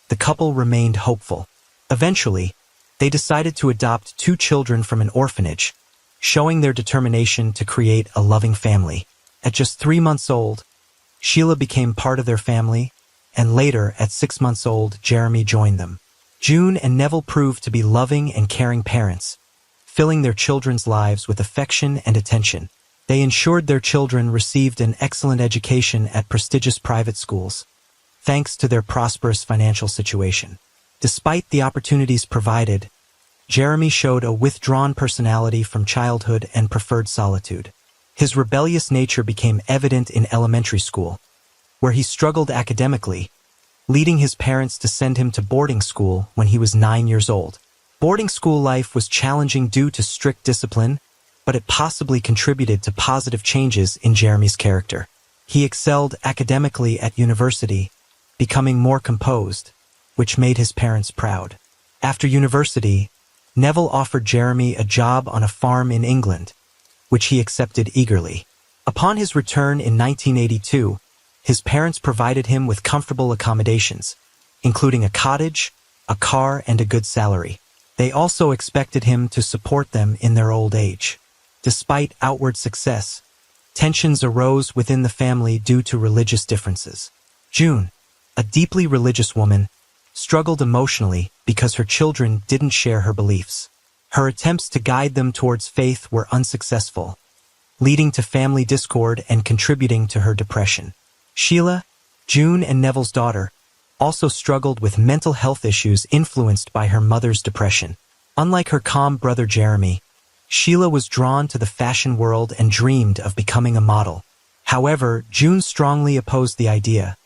S1: the couple remained hopeful. Eventually, they decided to adopt 2 children from an orphanage, showing their determination to create a loving family. At just 3 months old, Sheila became part of their family, and later, at 6 months old, Jeremy joined them. June and Neville proved to be loving and caring parents, filling their children's lives with affection and attention. They ensured their children received an excellent education at prestigious private schools, thanks to their prosperous financial situation. Despite the opportunities provided, Jeremy showed a withdrawn personality from childhood and preferred solitude. His rebellious nature became evident in elementary school, where he struggled academically, leading his parents to send him to boarding school when he was 9 years old. Boarding school life was challenging due to strict discipline, but it possibly contributed to positive changes in Jeremy's character. He excelled academically at university, becoming more composed, which made his parents proud. After university, Neville offered Jeremy a job on a farm in England, which he accepted eagerly. Upon his return in 1982, his parents provided him with comfortable accommodations, including a cottage, a car, and a good salary. They also expected him to support them in their old age. Despite outward success, tensions arose within the family due to religious differences. June, a deeply religious woman, struggled emotionally because her children didn't share her beliefs. Her attempts to guide them towards faith were unsuccessful, leading to family discord and contributing to her depression. Sheila, June and Neville's daughter, also struggled with mental health issues influenced by her mother's depression. Unlike her calm brother Jeremy, Sheila was drawn to the fashion world and dreamed of becoming a model. However, June strongly opposed the idea,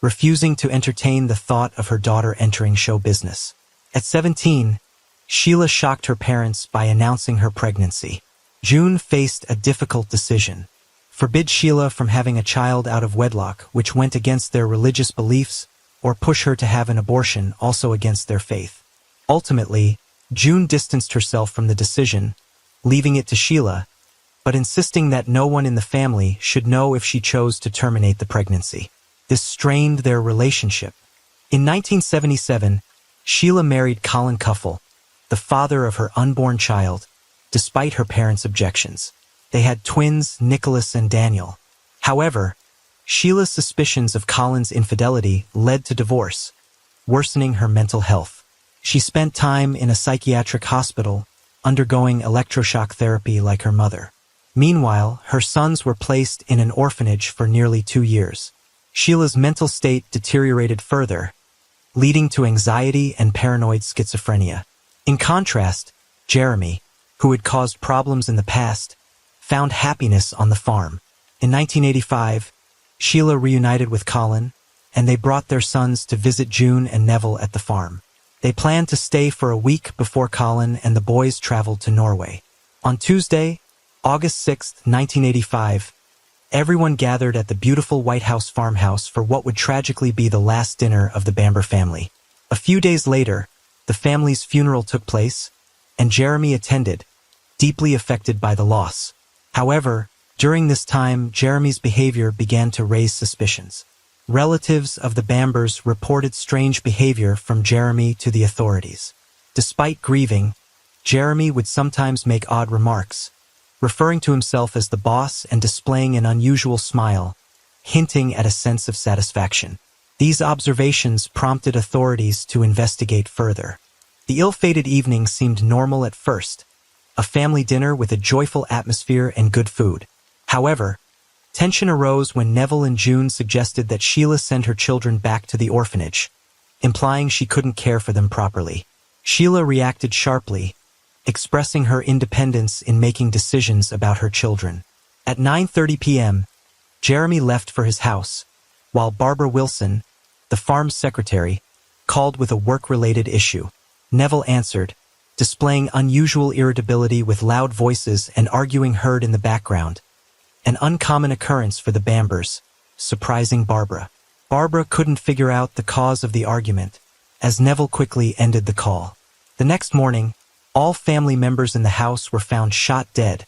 S1: refusing to entertain the thought of her daughter entering show business. At 17, Sheila shocked her parents by announcing her pregnancy. June faced a difficult decision: forbid Sheila from having a child out of wedlock, which went against their religious beliefs, or push her to have an abortion, also against their faith. Ultimately, June distanced herself from the decision, leaving it to Sheila, but insisting that no one in the family should know if she chose to terminate the pregnancy. This strained their relationship. In 1977, Sheila married Colin Cuffell, the father of her unborn child, despite her parents' objections. They had twins, Nicholas and Daniel. However, Sheila's suspicions of Colin's infidelity led to divorce, worsening her mental health. She spent time in a psychiatric hospital, undergoing electroshock therapy like her mother. Meanwhile, her sons were placed in an orphanage for nearly 2 years. Sheila's mental state deteriorated further, leading to anxiety and paranoid schizophrenia. In contrast, Jeremy, who had caused problems in the past, found happiness on the farm. In 1985, Sheila reunited with Colin, and they brought their sons to visit June and Neville at the farm. They planned to stay for a week before Colin and the boys traveled to Norway. On Tuesday, August 6, 1985, everyone gathered at the beautiful White House farmhouse for what would tragically be the last dinner of the Bamber family. A few days later, the family's funeral took place, and Jeremy attended, deeply affected by the loss. However, during this time, Jeremy's behavior began to raise suspicions. Relatives of the Bambers reported strange behavior from Jeremy to the authorities. Despite grieving, Jeremy would sometimes make odd remarks, referring to himself as the boss and displaying an unusual smile, hinting at a sense of satisfaction. These observations prompted authorities to investigate further. The ill-fated evening seemed normal at first, a family dinner with a joyful atmosphere and good food. However, tension arose when Neville and June suggested that Sheila send her children back to the orphanage, implying she couldn't care for them properly. Sheila reacted sharply, expressing her independence in making decisions about her children. At 9:30 p.m., Jeremy left for his house, while Barbara Wilson, the farm's secretary, called with a work-related issue. Neville answered, displaying unusual irritability with loud voices and arguing heard in the background. An uncommon occurrence for the Bambers, surprising Barbara. Barbara couldn't figure out the cause of the argument, as Neville quickly ended the call. The next morning, all family members in the house were found shot dead,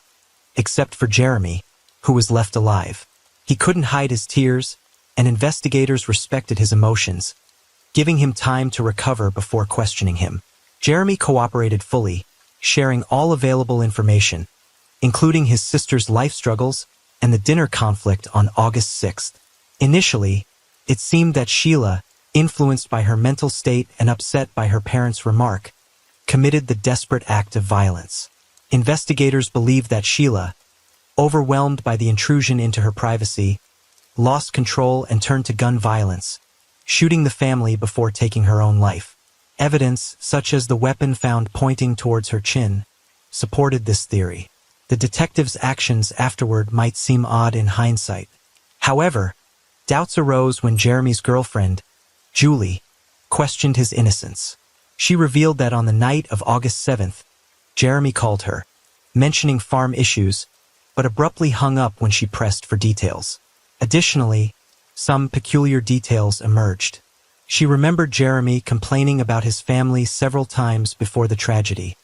S1: except for Jeremy, who was left alive. He couldn't hide his tears, and investigators respected his emotions, giving him time to recover before questioning him. Jeremy cooperated fully, sharing all available information, including his sister's life struggles and the dinner conflict on August 6th. Initially, it seemed that Sheila, influenced by her mental state and upset by her parents' remark, committed the desperate act of violence. Investigators believed that Sheila, overwhelmed by the intrusion into her privacy, lost control and turned to gun violence, shooting the family before taking her own life. Evidence, such as the weapon found pointing towards her chin, supported this theory. The detective's actions afterward might seem odd in hindsight. However, doubts arose when Jeremy's girlfriend, Julie, questioned his innocence. She revealed that on the night of August 7th, Jeremy called her, mentioning farm issues, but abruptly hung up when she pressed for details. Additionally, some peculiar details emerged. She remembered Jeremy complaining about his family several times before the tragedy,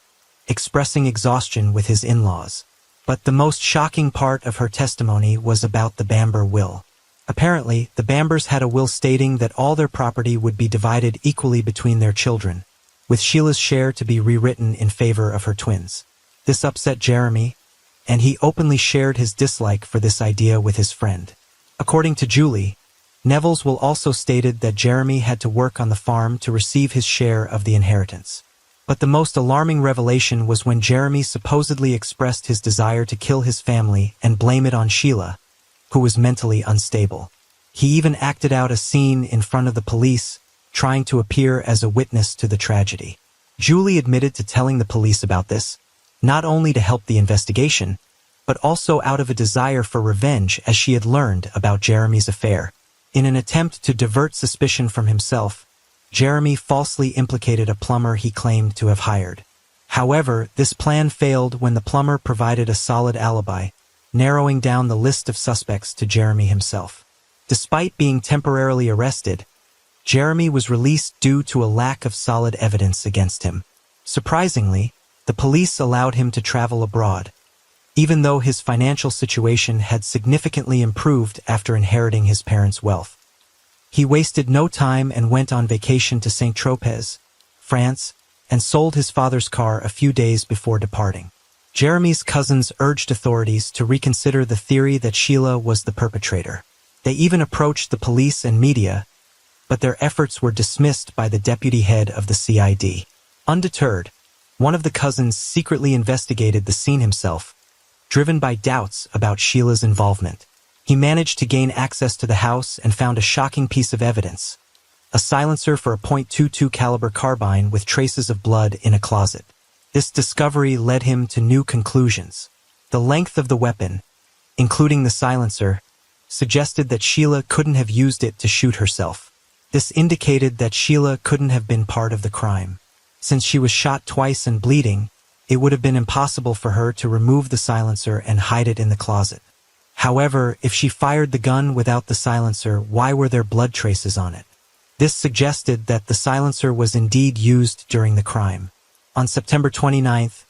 S1: expressing exhaustion with his in-laws. But the most shocking part of her testimony was about the Bamber will. Apparently, the Bambers had a will stating that all their property would be divided equally between their children, with Sheila's share to be rewritten in favor of her twins. This upset Jeremy, and he openly shared his dislike for this idea with his friend. According to Julie, Neville's will also stated that Jeremy had to work on the farm to receive his share of the inheritance. But the most alarming revelation was when Jeremy supposedly expressed his desire to kill his family and blame it on Sheila, who was mentally unstable. He even acted out a scene in front of the police, trying to appear as a witness to the tragedy. Julie admitted to telling the police about this, not only to help the investigation, but also out of a desire for revenge as she had learned about Jeremy's affair. In an attempt to divert suspicion from himself, Jeremy falsely implicated a plumber he claimed to have hired. However, this plan failed when the plumber provided a solid alibi, narrowing down the list of suspects to Jeremy himself. Despite being temporarily arrested, Jeremy was released due to a lack of solid evidence against him. Surprisingly, the police allowed him to travel abroad, even though his financial situation had significantly improved after inheriting his parents' wealth. He wasted no time and went on vacation to Saint-Tropez, France, and sold his father's car a few days before departing. Jeremy's cousins urged authorities to reconsider the theory that Sheila was the perpetrator. They even approached the police and media, but their efforts were dismissed by the deputy head of the CID. Undeterred, one of the cousins secretly investigated the scene himself, driven by doubts about Sheila's involvement. He managed to gain access to the house and found a shocking piece of evidence: a silencer for a .22 caliber carbine with traces of blood in a closet. This discovery led him to new conclusions. The length of the weapon, including the silencer, suggested that Sheila couldn't have used it to shoot herself. This indicated that Sheila couldn't have been part of the crime. Since she was shot twice and bleeding, it would have been impossible for her to remove the silencer and hide it in the closet. However, if she fired the gun without the silencer, why were there blood traces on it? This suggested that the silencer was indeed used during the crime. On September 29th,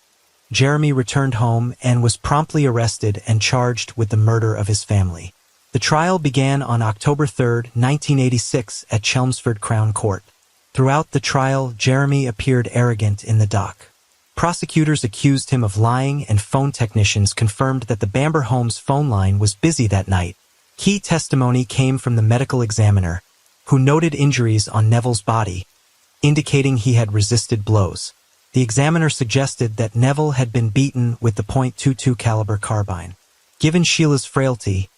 S1: Jeremy returned home and was promptly arrested and charged with the murder of his family. The trial began on October 3, 1986 at Chelmsford Crown Court. Throughout the trial, Jeremy appeared arrogant in the dock. Prosecutors accused him of lying, and phone technicians confirmed that the Bamber home's phone line was busy that night. Key testimony came from the medical examiner, who noted injuries on Neville's body, indicating he had resisted blows. The examiner suggested that Neville had been beaten with the .22 caliber carbine. Given Sheila's frailty,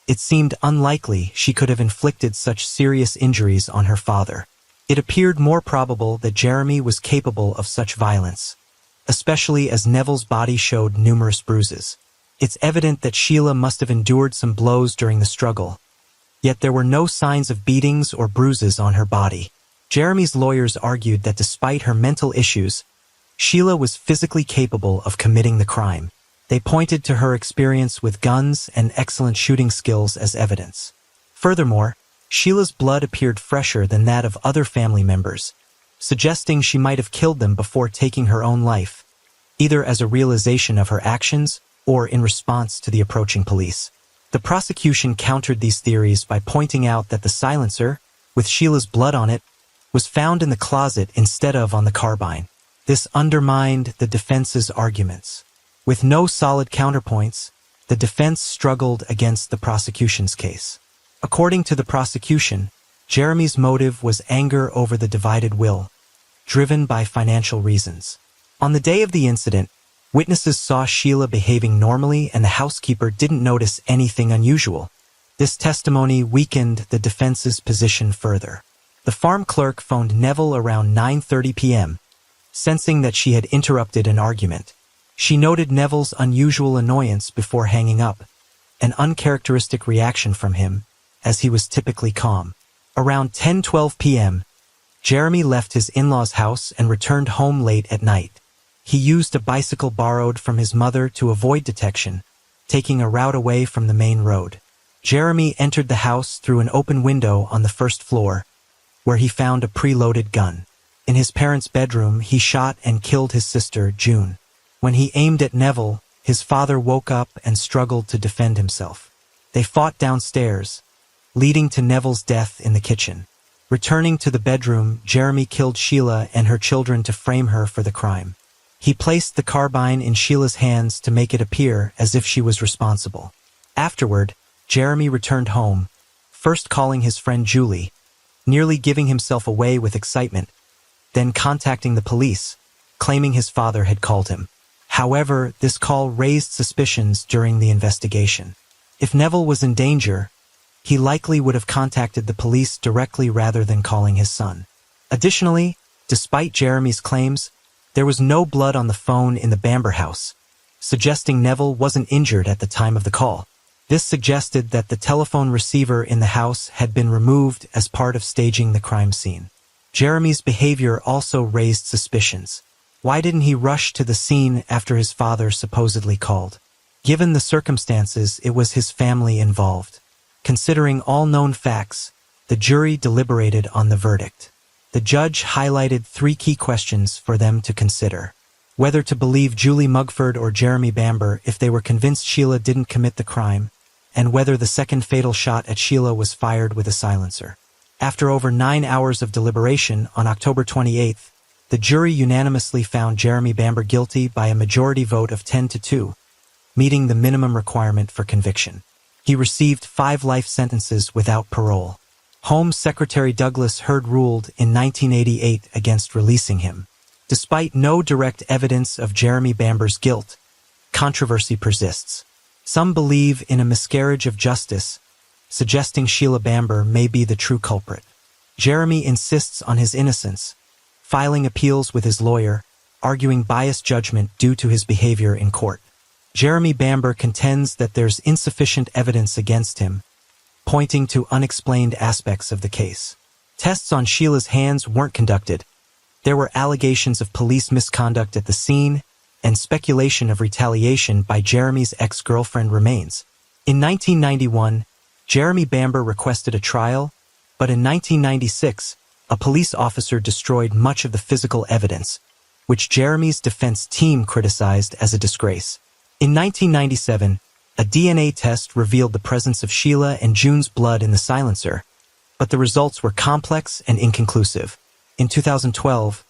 S1: it seemed unlikely she could have inflicted such serious injuries on her father. It appeared more probable that Jeremy was capable of such violence, especially as Neville's body showed numerous bruises. It's evident that Sheila must have endured some blows during the struggle, yet there were no signs of beatings or bruises on her body. Jeremy's lawyers argued that despite her mental issues, Sheila was physically capable of committing the crime. They pointed to her experience with guns and excellent shooting skills as evidence. Furthermore, Sheila's blood appeared fresher than that of other family members, suggesting she might have killed them before taking her own life, either as a realization of her actions or in response to the approaching police. The prosecution countered these theories by pointing out that the silencer, with Sheila's blood on it, was found in the closet instead of on the carbine. This undermined the defense's arguments. With no solid counterpoints, the defense struggled against the prosecution's case. According to the prosecution, Jeremy's motive was anger over the divided will, driven by financial reasons. On the day of the incident, witnesses saw Sheila behaving normally and the housekeeper didn't notice anything unusual. This testimony weakened the defense's position further. The farm clerk phoned Neville around 9:30 p.m., sensing that she had interrupted an argument. She noted Neville's unusual annoyance before hanging up, an uncharacteristic reaction from him, as he was typically calm. Around 10:12 p.m., Jeremy left his in-laws' house and returned home late at night. He used a bicycle borrowed from his mother to avoid detection, taking a route away from the main road. Jeremy entered the house through an open window on the first floor, where he found a preloaded gun. In his parents' bedroom, he shot and killed his sister, June. When he aimed at Neville, his father woke up and struggled to defend himself. They fought downstairs, leading to Neville's death in the kitchen. Returning to the bedroom, Jeremy killed Sheila and her children to frame her for the crime. He placed the carbine in Sheila's hands to make it appear as if she was responsible. Afterward, Jeremy returned home, first calling his friend Julie, nearly giving himself away with excitement, then contacting the police, claiming his father had called him. However, this call raised suspicions during the investigation. If Neville was in danger, he likely would have contacted the police directly rather than calling his son. Additionally, despite Jeremy's claims, there was no blood on the phone in the Bamber house, suggesting Neville wasn't injured at the time of the call. This suggested that the telephone receiver in the house had been removed as part of staging the crime scene. Jeremy's behavior also raised suspicions. Why didn't he rush to the scene after his father supposedly called? Given the circumstances, it was his family involved. Considering all known facts, the jury deliberated on the verdict. The judge highlighted 3 key questions for them to consider: whether to believe Julie Mugford or Jeremy Bamber if they were convinced Sheila didn't commit the crime, and whether the second fatal shot at Sheila was fired with a silencer. After over 9 hours of deliberation, on October 28th, the jury unanimously found Jeremy Bamber guilty by a majority vote of 10-2, meeting the minimum requirement for conviction. He received 5 life sentences without parole. Home Secretary Douglas Hurd ruled in 1988 against releasing him. Despite no direct evidence of Jeremy Bamber's guilt, controversy persists. Some believe in a miscarriage of justice, suggesting Sheila Bamber may be the true culprit. Jeremy insists on his innocence, filing appeals with his lawyer, arguing biased judgment due to his behavior in court. Jeremy Bamber contends that there's insufficient evidence against him, pointing to unexplained aspects of the case. Tests on Sheila's hands weren't conducted. There were allegations of police misconduct at the scene, and speculation of retaliation by Jeremy's ex-girlfriend remains. In 1991, Jeremy Bamber requested a trial, but in 1996, a police officer destroyed much of the physical evidence, which Jeremy's defense team criticized as a disgrace. In 1997, a DNA test revealed the presence of Sheila and June's blood in the silencer, but the results were complex and inconclusive. In 2012,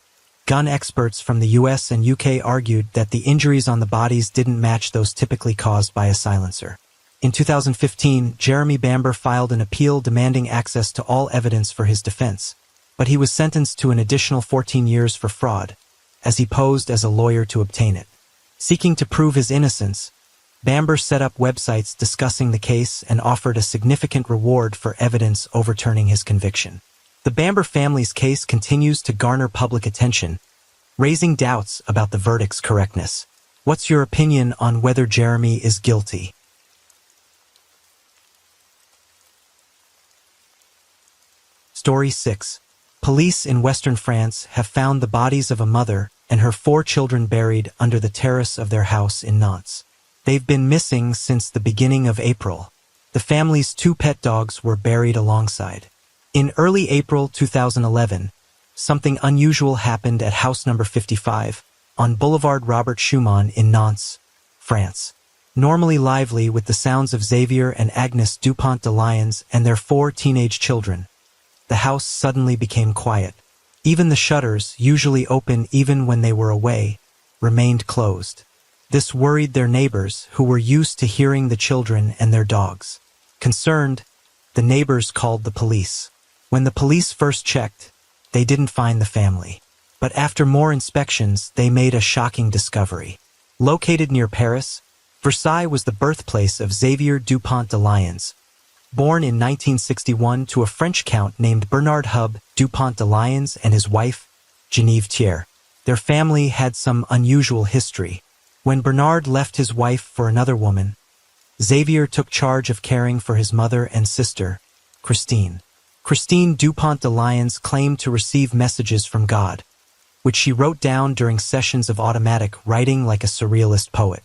S1: gun experts from the US and UK argued that the injuries on the bodies didn't match those typically caused by a silencer. In 2015, Jeremy Bamber filed an appeal demanding access to all evidence for his defense, but he was sentenced to an additional 14 years for fraud, as he posed as a lawyer to obtain it. Seeking to prove his innocence, Bamber set up websites discussing the case and offered a significant reward for evidence overturning his conviction. The Bamber family's case continues to garner public attention, raising doubts about the verdict's correctness. What's your opinion on whether Jeremy is guilty? Story 6. Police in Western France have found the bodies of a mother and her 4 children buried under the terrace of their house in Nantes. They've been missing since the beginning of April. The family's 2 pet dogs were buried alongside. In early April 2011, something unusual happened at house number 55 on Boulevard Robert Schumann in Nantes, France. Normally lively with the sounds of Xavier and Agnes Dupont de Lyons and their 4 teenage children, the house suddenly became quiet. Even the shutters, usually open even when they were away, remained closed. This worried their neighbors, who were used to hearing the children and their dogs. Concerned, the neighbors called the police. When the police first checked, they didn't find the family. But after more inspections, they made a shocking discovery. Located near Paris, Versailles was the birthplace of Xavier Dupont de Lyons. Born in 1961 to a French count named Bernard Hub Dupont de Lyons and his wife, Geneviève Thiers. Their family had some unusual history. When Bernard left his wife for another woman, Xavier took charge of caring for his mother and sister, Christine. Christine Dupont de Lyons claimed to receive messages from God, which she wrote down during sessions of automatic writing like a surrealist poet.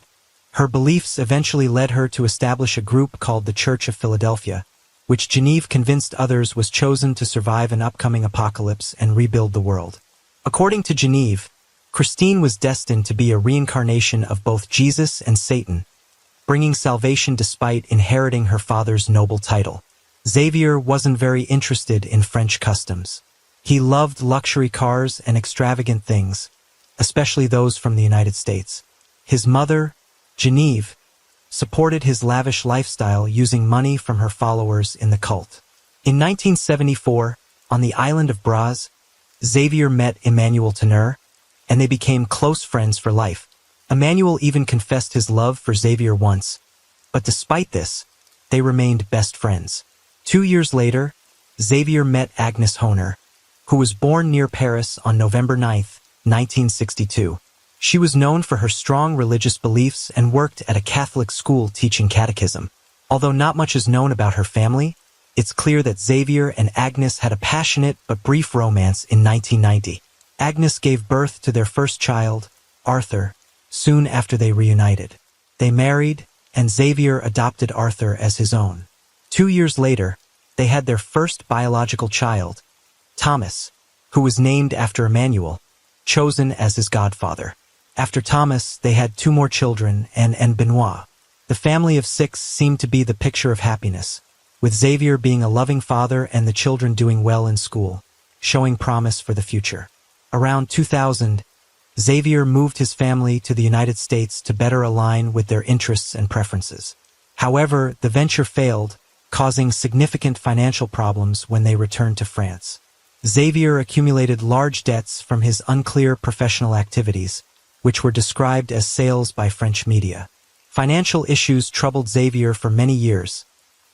S1: Her beliefs eventually led her to establish a group called the Church of Philadelphia, which Geneviève convinced others was chosen to survive an upcoming apocalypse and rebuild the world. According to Geneviève, Christine was destined to be a reincarnation of both Jesus and Satan, bringing salvation despite inheriting her father's noble title. Xavier wasn't very interested in French customs. He loved luxury cars and extravagant things, especially those from the United States. His mother, Geneviève, supported his lavish lifestyle using money from her followers in the cult. In 1974, on the island of Braz, Xavier met Emmanuel Teneur, and they became close friends for life. Emmanuel even confessed his love for Xavier once, but despite this, they remained best friends. 2 years later, Xavier met Agnes Honor, who was born near Paris on November 9, 1962. She was known for her strong religious beliefs and worked at a Catholic school teaching catechism. Although not much is known about her family, it's clear that Xavier and Agnes had a passionate but brief romance in 1990. Agnes gave birth to their first child, Arthur, soon after they reunited. They married, and Xavier adopted Arthur as his own. 2 years later, they had their first biological child, Thomas, who was named after Emmanuel, chosen as his godfather. After Thomas, they had 2 more children, Anne and Benoit. The family of 6 seemed to be the picture of happiness, with Xavier being a loving father and the children doing well in school, showing promise for the future. Around 2000, Xavier moved his family to the United States to better align with their interests and preferences. However, the venture failed, causing significant financial problems when they returned to France. Xavier accumulated large debts from his unclear professional activities, which were described as sales by French media. Financial issues troubled Xavier for many years,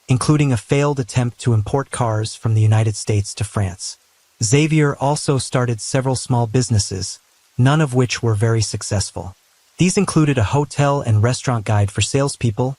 S1: including a failed attempt to import cars from the United States to France. Xavier also started several small businesses, none of which were very successful. These included a hotel and restaurant guide for salespeople,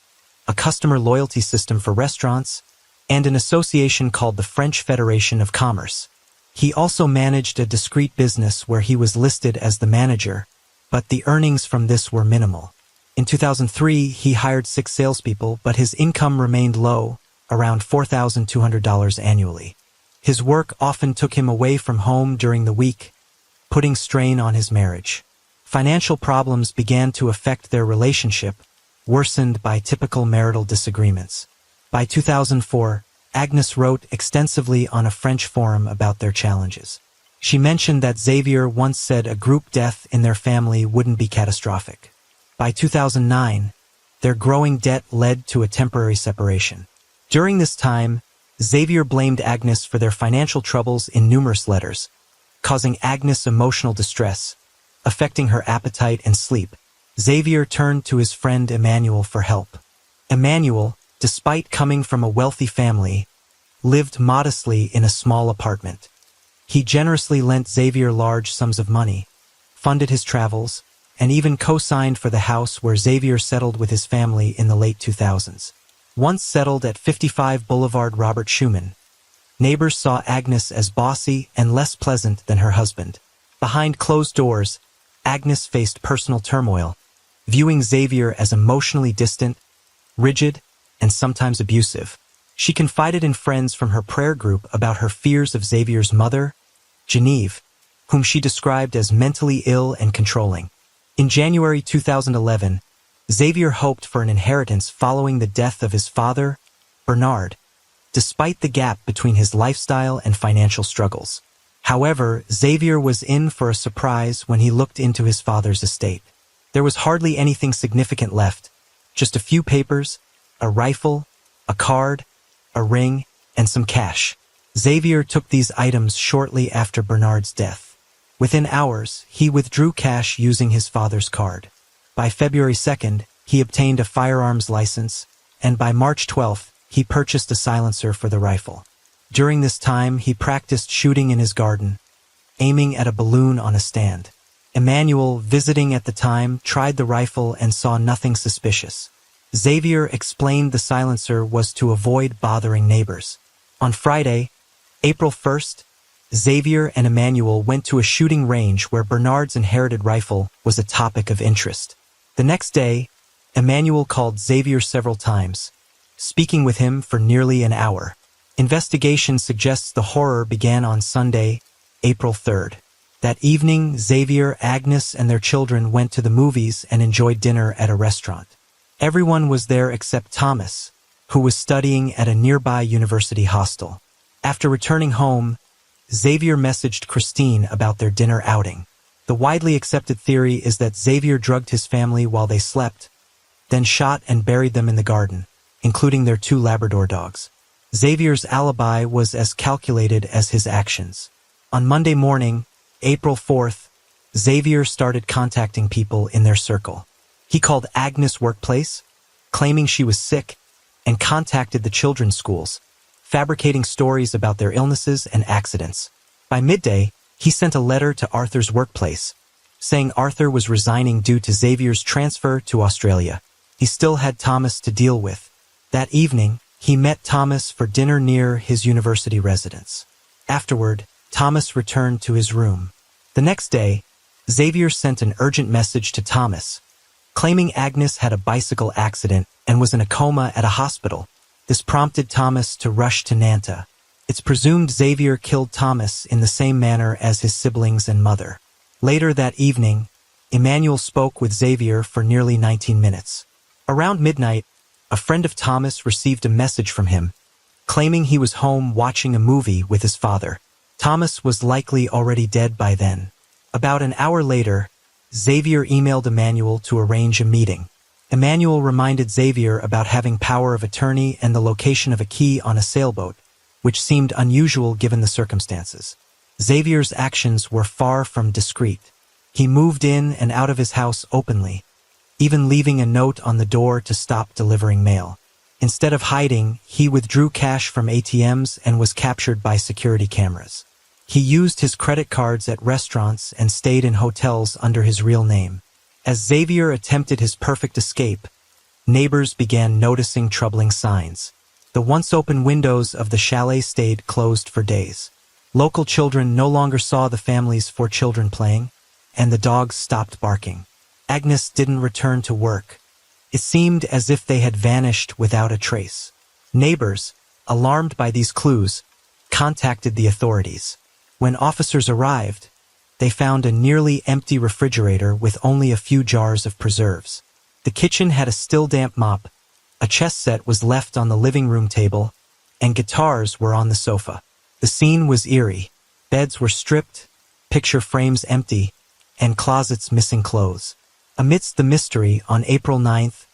S1: a customer loyalty system for restaurants, and an association called the French Federation of Commerce. He also managed a discreet business where he was listed as the manager, but the earnings from this were minimal. In 2003, he hired 6 salespeople, but his income remained low, around $4,200 annually. His work often took him away from home during the week, putting strain on his marriage. Financial problems began to affect their relationship, worsened by typical marital disagreements. By 2004, Agnes wrote extensively on a French forum about their challenges. She mentioned that Xavier once said a group death in their family wouldn't be catastrophic. By 2009, their growing debt led to a temporary separation. During this time, Xavier blamed Agnes for their financial troubles in numerous letters, causing Agnes emotional distress, affecting her appetite and sleep. Xavier turned to his friend Emmanuel for help. Emmanuel, despite coming from a wealthy family, lived modestly in a small apartment. He generously lent Xavier large sums of money, funded his travels, and even co-signed for the house where Xavier settled with his family in the late 2000s. Once settled at 55 Boulevard Robert Schumann, neighbors saw Agnes as bossy and less pleasant than her husband. Behind closed doors, Agnes faced personal turmoil, viewing Xavier as emotionally distant, rigid, and sometimes abusive. She confided in friends from her prayer group about her fears of Xavier's mother, Genevieve, whom she described as mentally ill and controlling. In January 2011, Xavier hoped for an inheritance following the death of his father, Bernard, despite the gap between his lifestyle and financial struggles. However, Xavier was in for a surprise when he looked into his father's estate. There was hardly anything significant left, just a few papers, a rifle, a card, a ring, and some cash. Xavier took these items shortly after Bernard's death. Within hours, he withdrew cash using his father's card. By February 2nd, he obtained a firearms license, and by March 12th, he purchased a silencer for the rifle. During this time, he practiced shooting in his garden, aiming at a balloon on a stand. Emmanuel, visiting at the time, tried the rifle and saw nothing suspicious. Xavier explained the silencer was to avoid bothering neighbors. On Friday, April 1st, Xavier and Emmanuel went to a shooting range where Bernard's inherited rifle was a topic of interest. The next day, Emmanuel called Xavier several times, speaking with him for nearly an hour. Investigation suggests the horror began on Sunday, April 3rd. That evening, Xavier, Agnes, and their children went to the movies and enjoyed dinner at a restaurant. Everyone was there except Thomas, who was studying at a nearby university hostel. After returning home, Xavier messaged Christine about their dinner outing. The widely accepted theory is that Xavier drugged his family while they slept, then shot and buried them in the garden, including their 2 Labrador dogs. Xavier's alibi was as calculated as his actions. On Monday morning, April 4th, Xavier started contacting people in their circle. He called Agnes' workplace, claiming she was sick, and contacted the children's schools, fabricating stories about their illnesses and accidents. By midday, he sent a letter to Arthur's workplace, saying Arthur was resigning due to Xavier's transfer to Australia. He still had Thomas to deal with. That evening, he met Thomas for dinner near his university residence. Afterward, Thomas returned to his room. The next day, Xavier sent an urgent message to Thomas, claiming Agnes had a bicycle accident and was in a coma at a hospital. This prompted Thomas to rush to Nanta. It's presumed Xavier killed Thomas in the same manner as his siblings and mother. Later that evening, Emmanuel spoke with Xavier for nearly 19 minutes. Around midnight, a friend of Thomas received a message from him, claiming he was home watching a movie with his father. Thomas was likely already dead by then. About an hour later, Xavier emailed Emmanuel to arrange a meeting. Emmanuel reminded Xavier about having power of attorney and the location of a key on a sailboat, which seemed unusual given the circumstances. Xavier's actions were far from discreet. He moved in and out of his house openly, even leaving a note on the door to stop delivering mail. Instead of hiding, he withdrew cash from ATMs and was captured by security cameras. He used his credit cards at restaurants and stayed in hotels under his real name. As Xavier attempted his perfect escape, neighbors began noticing troubling signs. The once open windows of the chalet stayed closed for days. Local children no longer saw the family's 4 children playing, and the dogs stopped barking. Agnes didn't return to work. It seemed as if they had vanished without a trace. Neighbors, alarmed by these clues, contacted the authorities. When officers arrived, they found a nearly empty refrigerator with only a few jars of preserves. The kitchen had a still damp mop, a chess set was left on the living room table, and guitars were on the sofa. The scene was eerie. Beds were stripped, picture frames empty, and closets missing clothes. Amidst the mystery, on April 9th,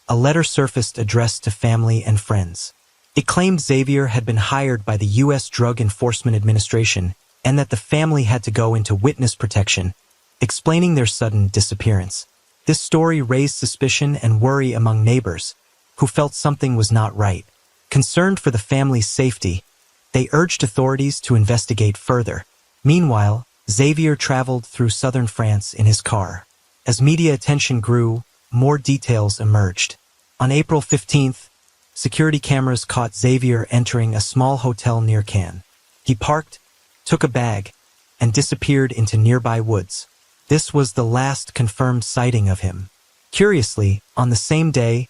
S1: a letter surfaced addressed to family and friends. It claimed Xavier had been hired by the U.S. Drug Enforcement Administration and that the family had to go into witness protection, explaining their sudden disappearance. This story raised suspicion and worry among neighbors, who felt something was not right. Concerned for the family's safety, they urged authorities to investigate further. Meanwhile, Xavier traveled through southern France in his car. As media attention grew, more details emerged. On April 15th, security cameras caught Xavier entering a small hotel near Cannes. He parked, took a bag, and disappeared into nearby woods. This was the last confirmed sighting of him. Curiously, on the same day,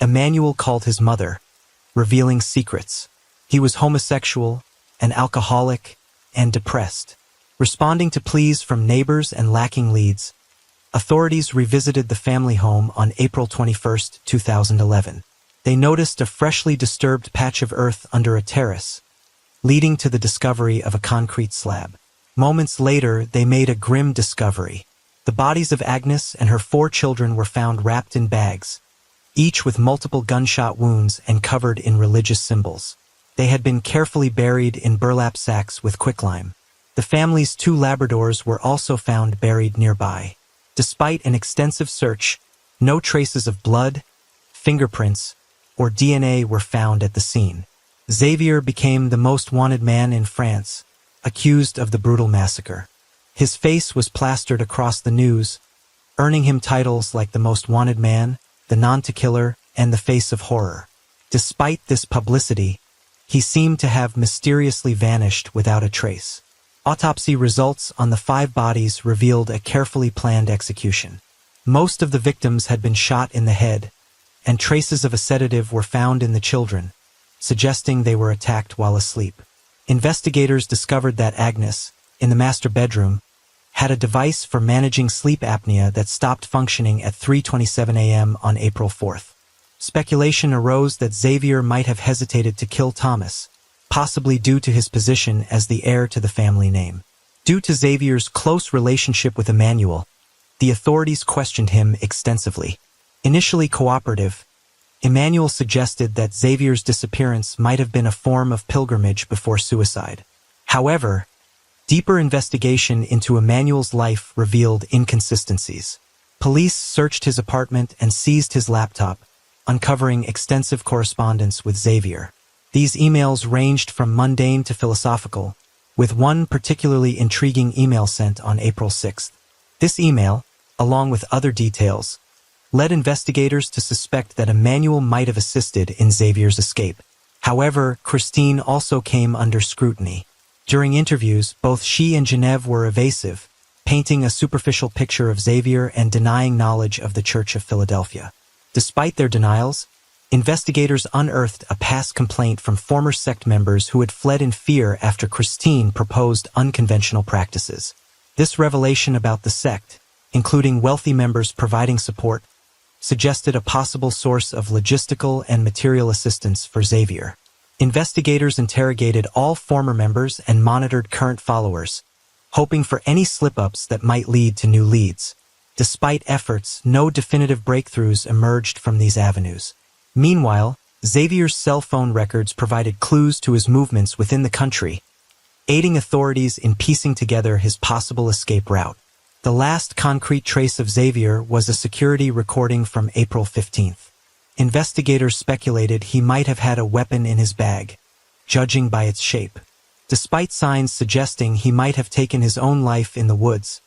S1: Emmanuel called his mother, revealing secrets. He was homosexual, an alcoholic, and depressed. Responding to pleas from neighbors and lacking leads, authorities revisited the family home on April 21, 2011. They noticed a freshly disturbed patch of earth under a terrace, leading to the discovery of a concrete slab. Moments later, they made a grim discovery. The bodies of Agnes and her 4 children were found wrapped in bags, each with multiple gunshot wounds and covered in religious symbols. They had been carefully buried in burlap sacks with quicklime. The family's 2 Labradors were also found buried nearby. Despite an extensive search, no traces of blood, fingerprints, or DNA were found at the scene. Xavier became the most wanted man in France, accused of the brutal massacre. His face was plastered across the news, earning him titles like the most wanted man, the non-to-killer, and the face of horror. Despite this publicity, he seemed to have mysteriously vanished without a trace. Autopsy results on the 5 bodies revealed a carefully planned execution. Most of the victims had been shot in the head, and traces of a sedative were found in the children, suggesting they were attacked while asleep. Investigators discovered that Agnes, in the master bedroom, had a device for managing sleep apnea that stopped functioning at 3:27 a.m. on April 4th. Speculation arose that Xavier might have hesitated to kill Thomas, possibly due to his position as the heir to the family name. Due to Xavier's close relationship with Emmanuel, the authorities questioned him extensively. Initially cooperative, Emmanuel suggested that Xavier's disappearance might have been a form of pilgrimage before suicide. However, deeper investigation into Emmanuel's life revealed inconsistencies. Police searched his apartment and seized his laptop, uncovering extensive correspondence with Xavier. These emails ranged from mundane to philosophical, with one particularly intriguing email sent on April 6th. This email, along with other details, led investigators to suspect that Emmanuel might have assisted in Xavier's escape. However, Christine also came under scrutiny. During interviews, both she and Genevieve were evasive, painting a superficial picture of Xavier and denying knowledge of the Church of Philadelphia. Despite their denials, investigators unearthed a past complaint from former sect members who had fled in fear after Christine proposed unconventional practices. This revelation about the sect, including wealthy members providing support, suggested a possible source of logistical and material assistance for Xavier. Investigators interrogated all former members and monitored current followers, hoping for any slip-ups that might lead to new leads. Despite efforts, no definitive breakthroughs emerged from these avenues. Meanwhile, Xavier's cell phone records provided clues to his movements within the country, aiding authorities in piecing together his possible escape route. The last concrete trace of Xavier was a security recording from April 15th. Investigators speculated he might have had a weapon in his bag, judging by its shape. Despite signs suggesting he might have taken his own life in the woods,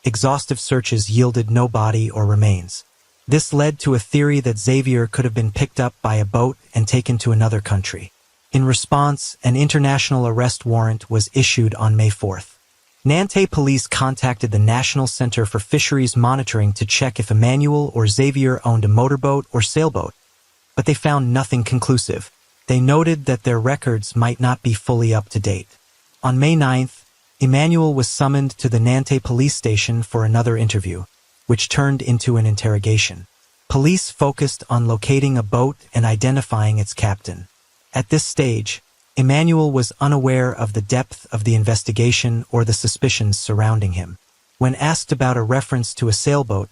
S1: exhaustive searches yielded no body or remains. This led to a theory that Xavier could have been picked up by a boat and taken to another country. In response, an international arrest warrant was issued on May 4th. Nantes police contacted the National Center for Fisheries Monitoring to check if Emmanuel or Xavier owned a motorboat or sailboat, but they found nothing conclusive. They noted that their records might not be fully up to date. On May 9th, Emmanuel was summoned to the Nantes police station for another interview, which turned into an interrogation. Police focused on locating a boat and identifying its captain. At this stage, Emmanuel was unaware of the depth of the investigation or the suspicions surrounding him. When asked about a reference to a sailboat,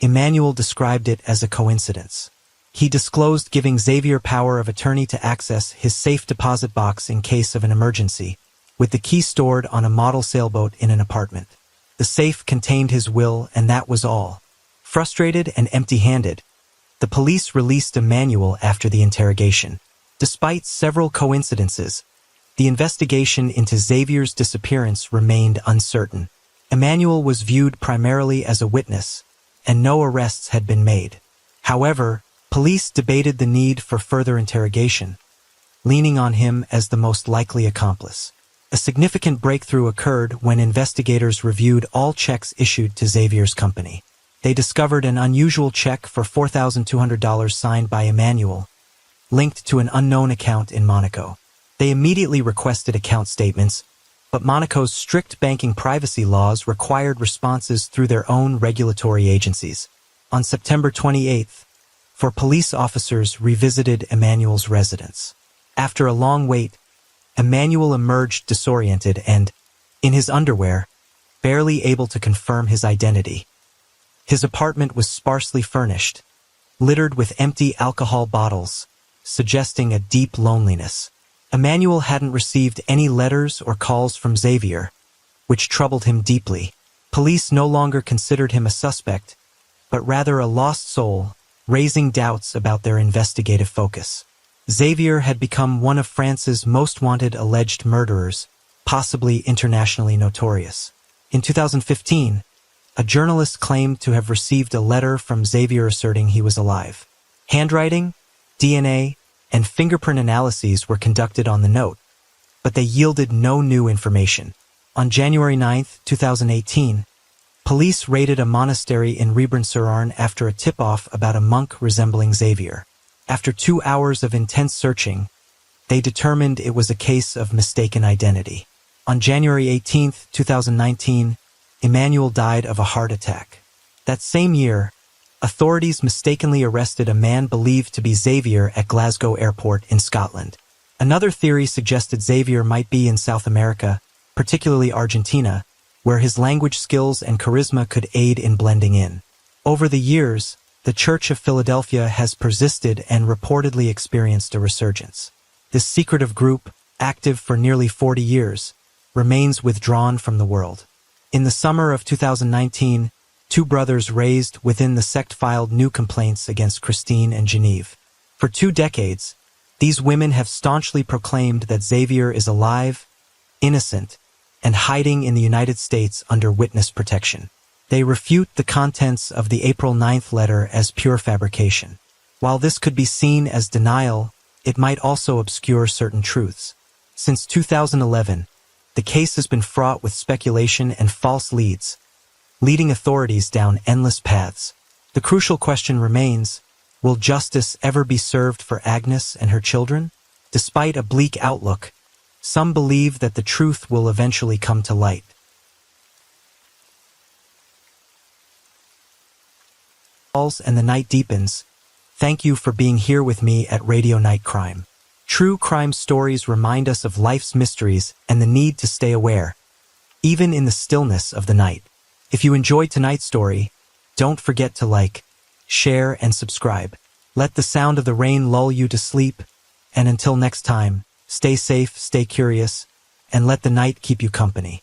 S1: Emmanuel described it as a coincidence. He disclosed giving Xavier power of attorney to access his safe deposit box in case of an emergency, with the key stored on a model sailboat in an apartment. The safe contained his will, and that was all. Frustrated and empty-handed, the police released Emmanuel after the interrogation. Despite several coincidences, the investigation into Xavier's disappearance remained uncertain. Emmanuel was viewed primarily as a witness, and no arrests had been made. However, police debated the need for further interrogation, leaning on him as the most likely accomplice. A significant breakthrough occurred when investigators reviewed all checks issued to Xavier's company. They discovered an unusual check for $4,200 signed by Emmanuel, linked to an unknown account in Monaco. They immediately requested account statements, but Monaco's strict banking privacy laws required responses through their own regulatory agencies. On September 28th, four police officers revisited Emmanuel's residence. After a long wait, Emmanuel emerged disoriented and, in his underwear, barely able to confirm his identity. His apartment was sparsely furnished, littered with empty alcohol bottles, suggesting a deep loneliness. Emmanuel hadn't received any letters or calls from Xavier, which troubled him deeply. Police no longer considered him a suspect, but rather a lost soul, raising doubts about their investigative focus. Xavier had become one of France's most wanted alleged murderers, possibly internationally notorious. In 2015, a journalist claimed to have received a letter from Xavier asserting he was alive. Handwriting, DNA, and fingerprint analyses were conducted on the note, but they yielded no new information. On January 9, 2018, police raided a monastery in Rebrin-sur-Arne after a tip-off about a monk resembling Xavier. After 2 hours of intense searching, they determined it was a case of mistaken identity. On January 18, 2019, Emmanuel died of a heart attack. That same year, authorities mistakenly arrested a man believed to be Xavier at Glasgow Airport in Scotland. Another theory suggested Xavier might be in South America, particularly Argentina, where his language skills and charisma could aid in blending in. Over the years, the Church of Philadelphia has persisted and reportedly experienced a resurgence. This secretive group, active for nearly 40 years, remains withdrawn from the world. In the summer of 2019, two brothers raised within the sect filed new complaints against Christine and Genevieve. For 2 decades, these women have staunchly proclaimed that Xavier is alive, innocent, and hiding in the United States under witness protection. They refute the contents of the April 9th letter as pure fabrication. While this could be seen as denial, it might also obscure certain truths. Since 2011, the case has been fraught with speculation and false leads, leading authorities down endless paths. The crucial question remains, will justice ever be served for Agnes and her children? Despite a bleak outlook, some believe that the truth will eventually come to light. And the night deepens. Thank you for being here with me at Radio Night Crime. True crime stories remind us of life's mysteries and the need to stay aware, even in the stillness of the night. If you enjoyed tonight's story, don't forget to like, share, and subscribe. Let the sound of the rain lull you to sleep, and until next time, stay safe, stay curious, and let the night keep you company.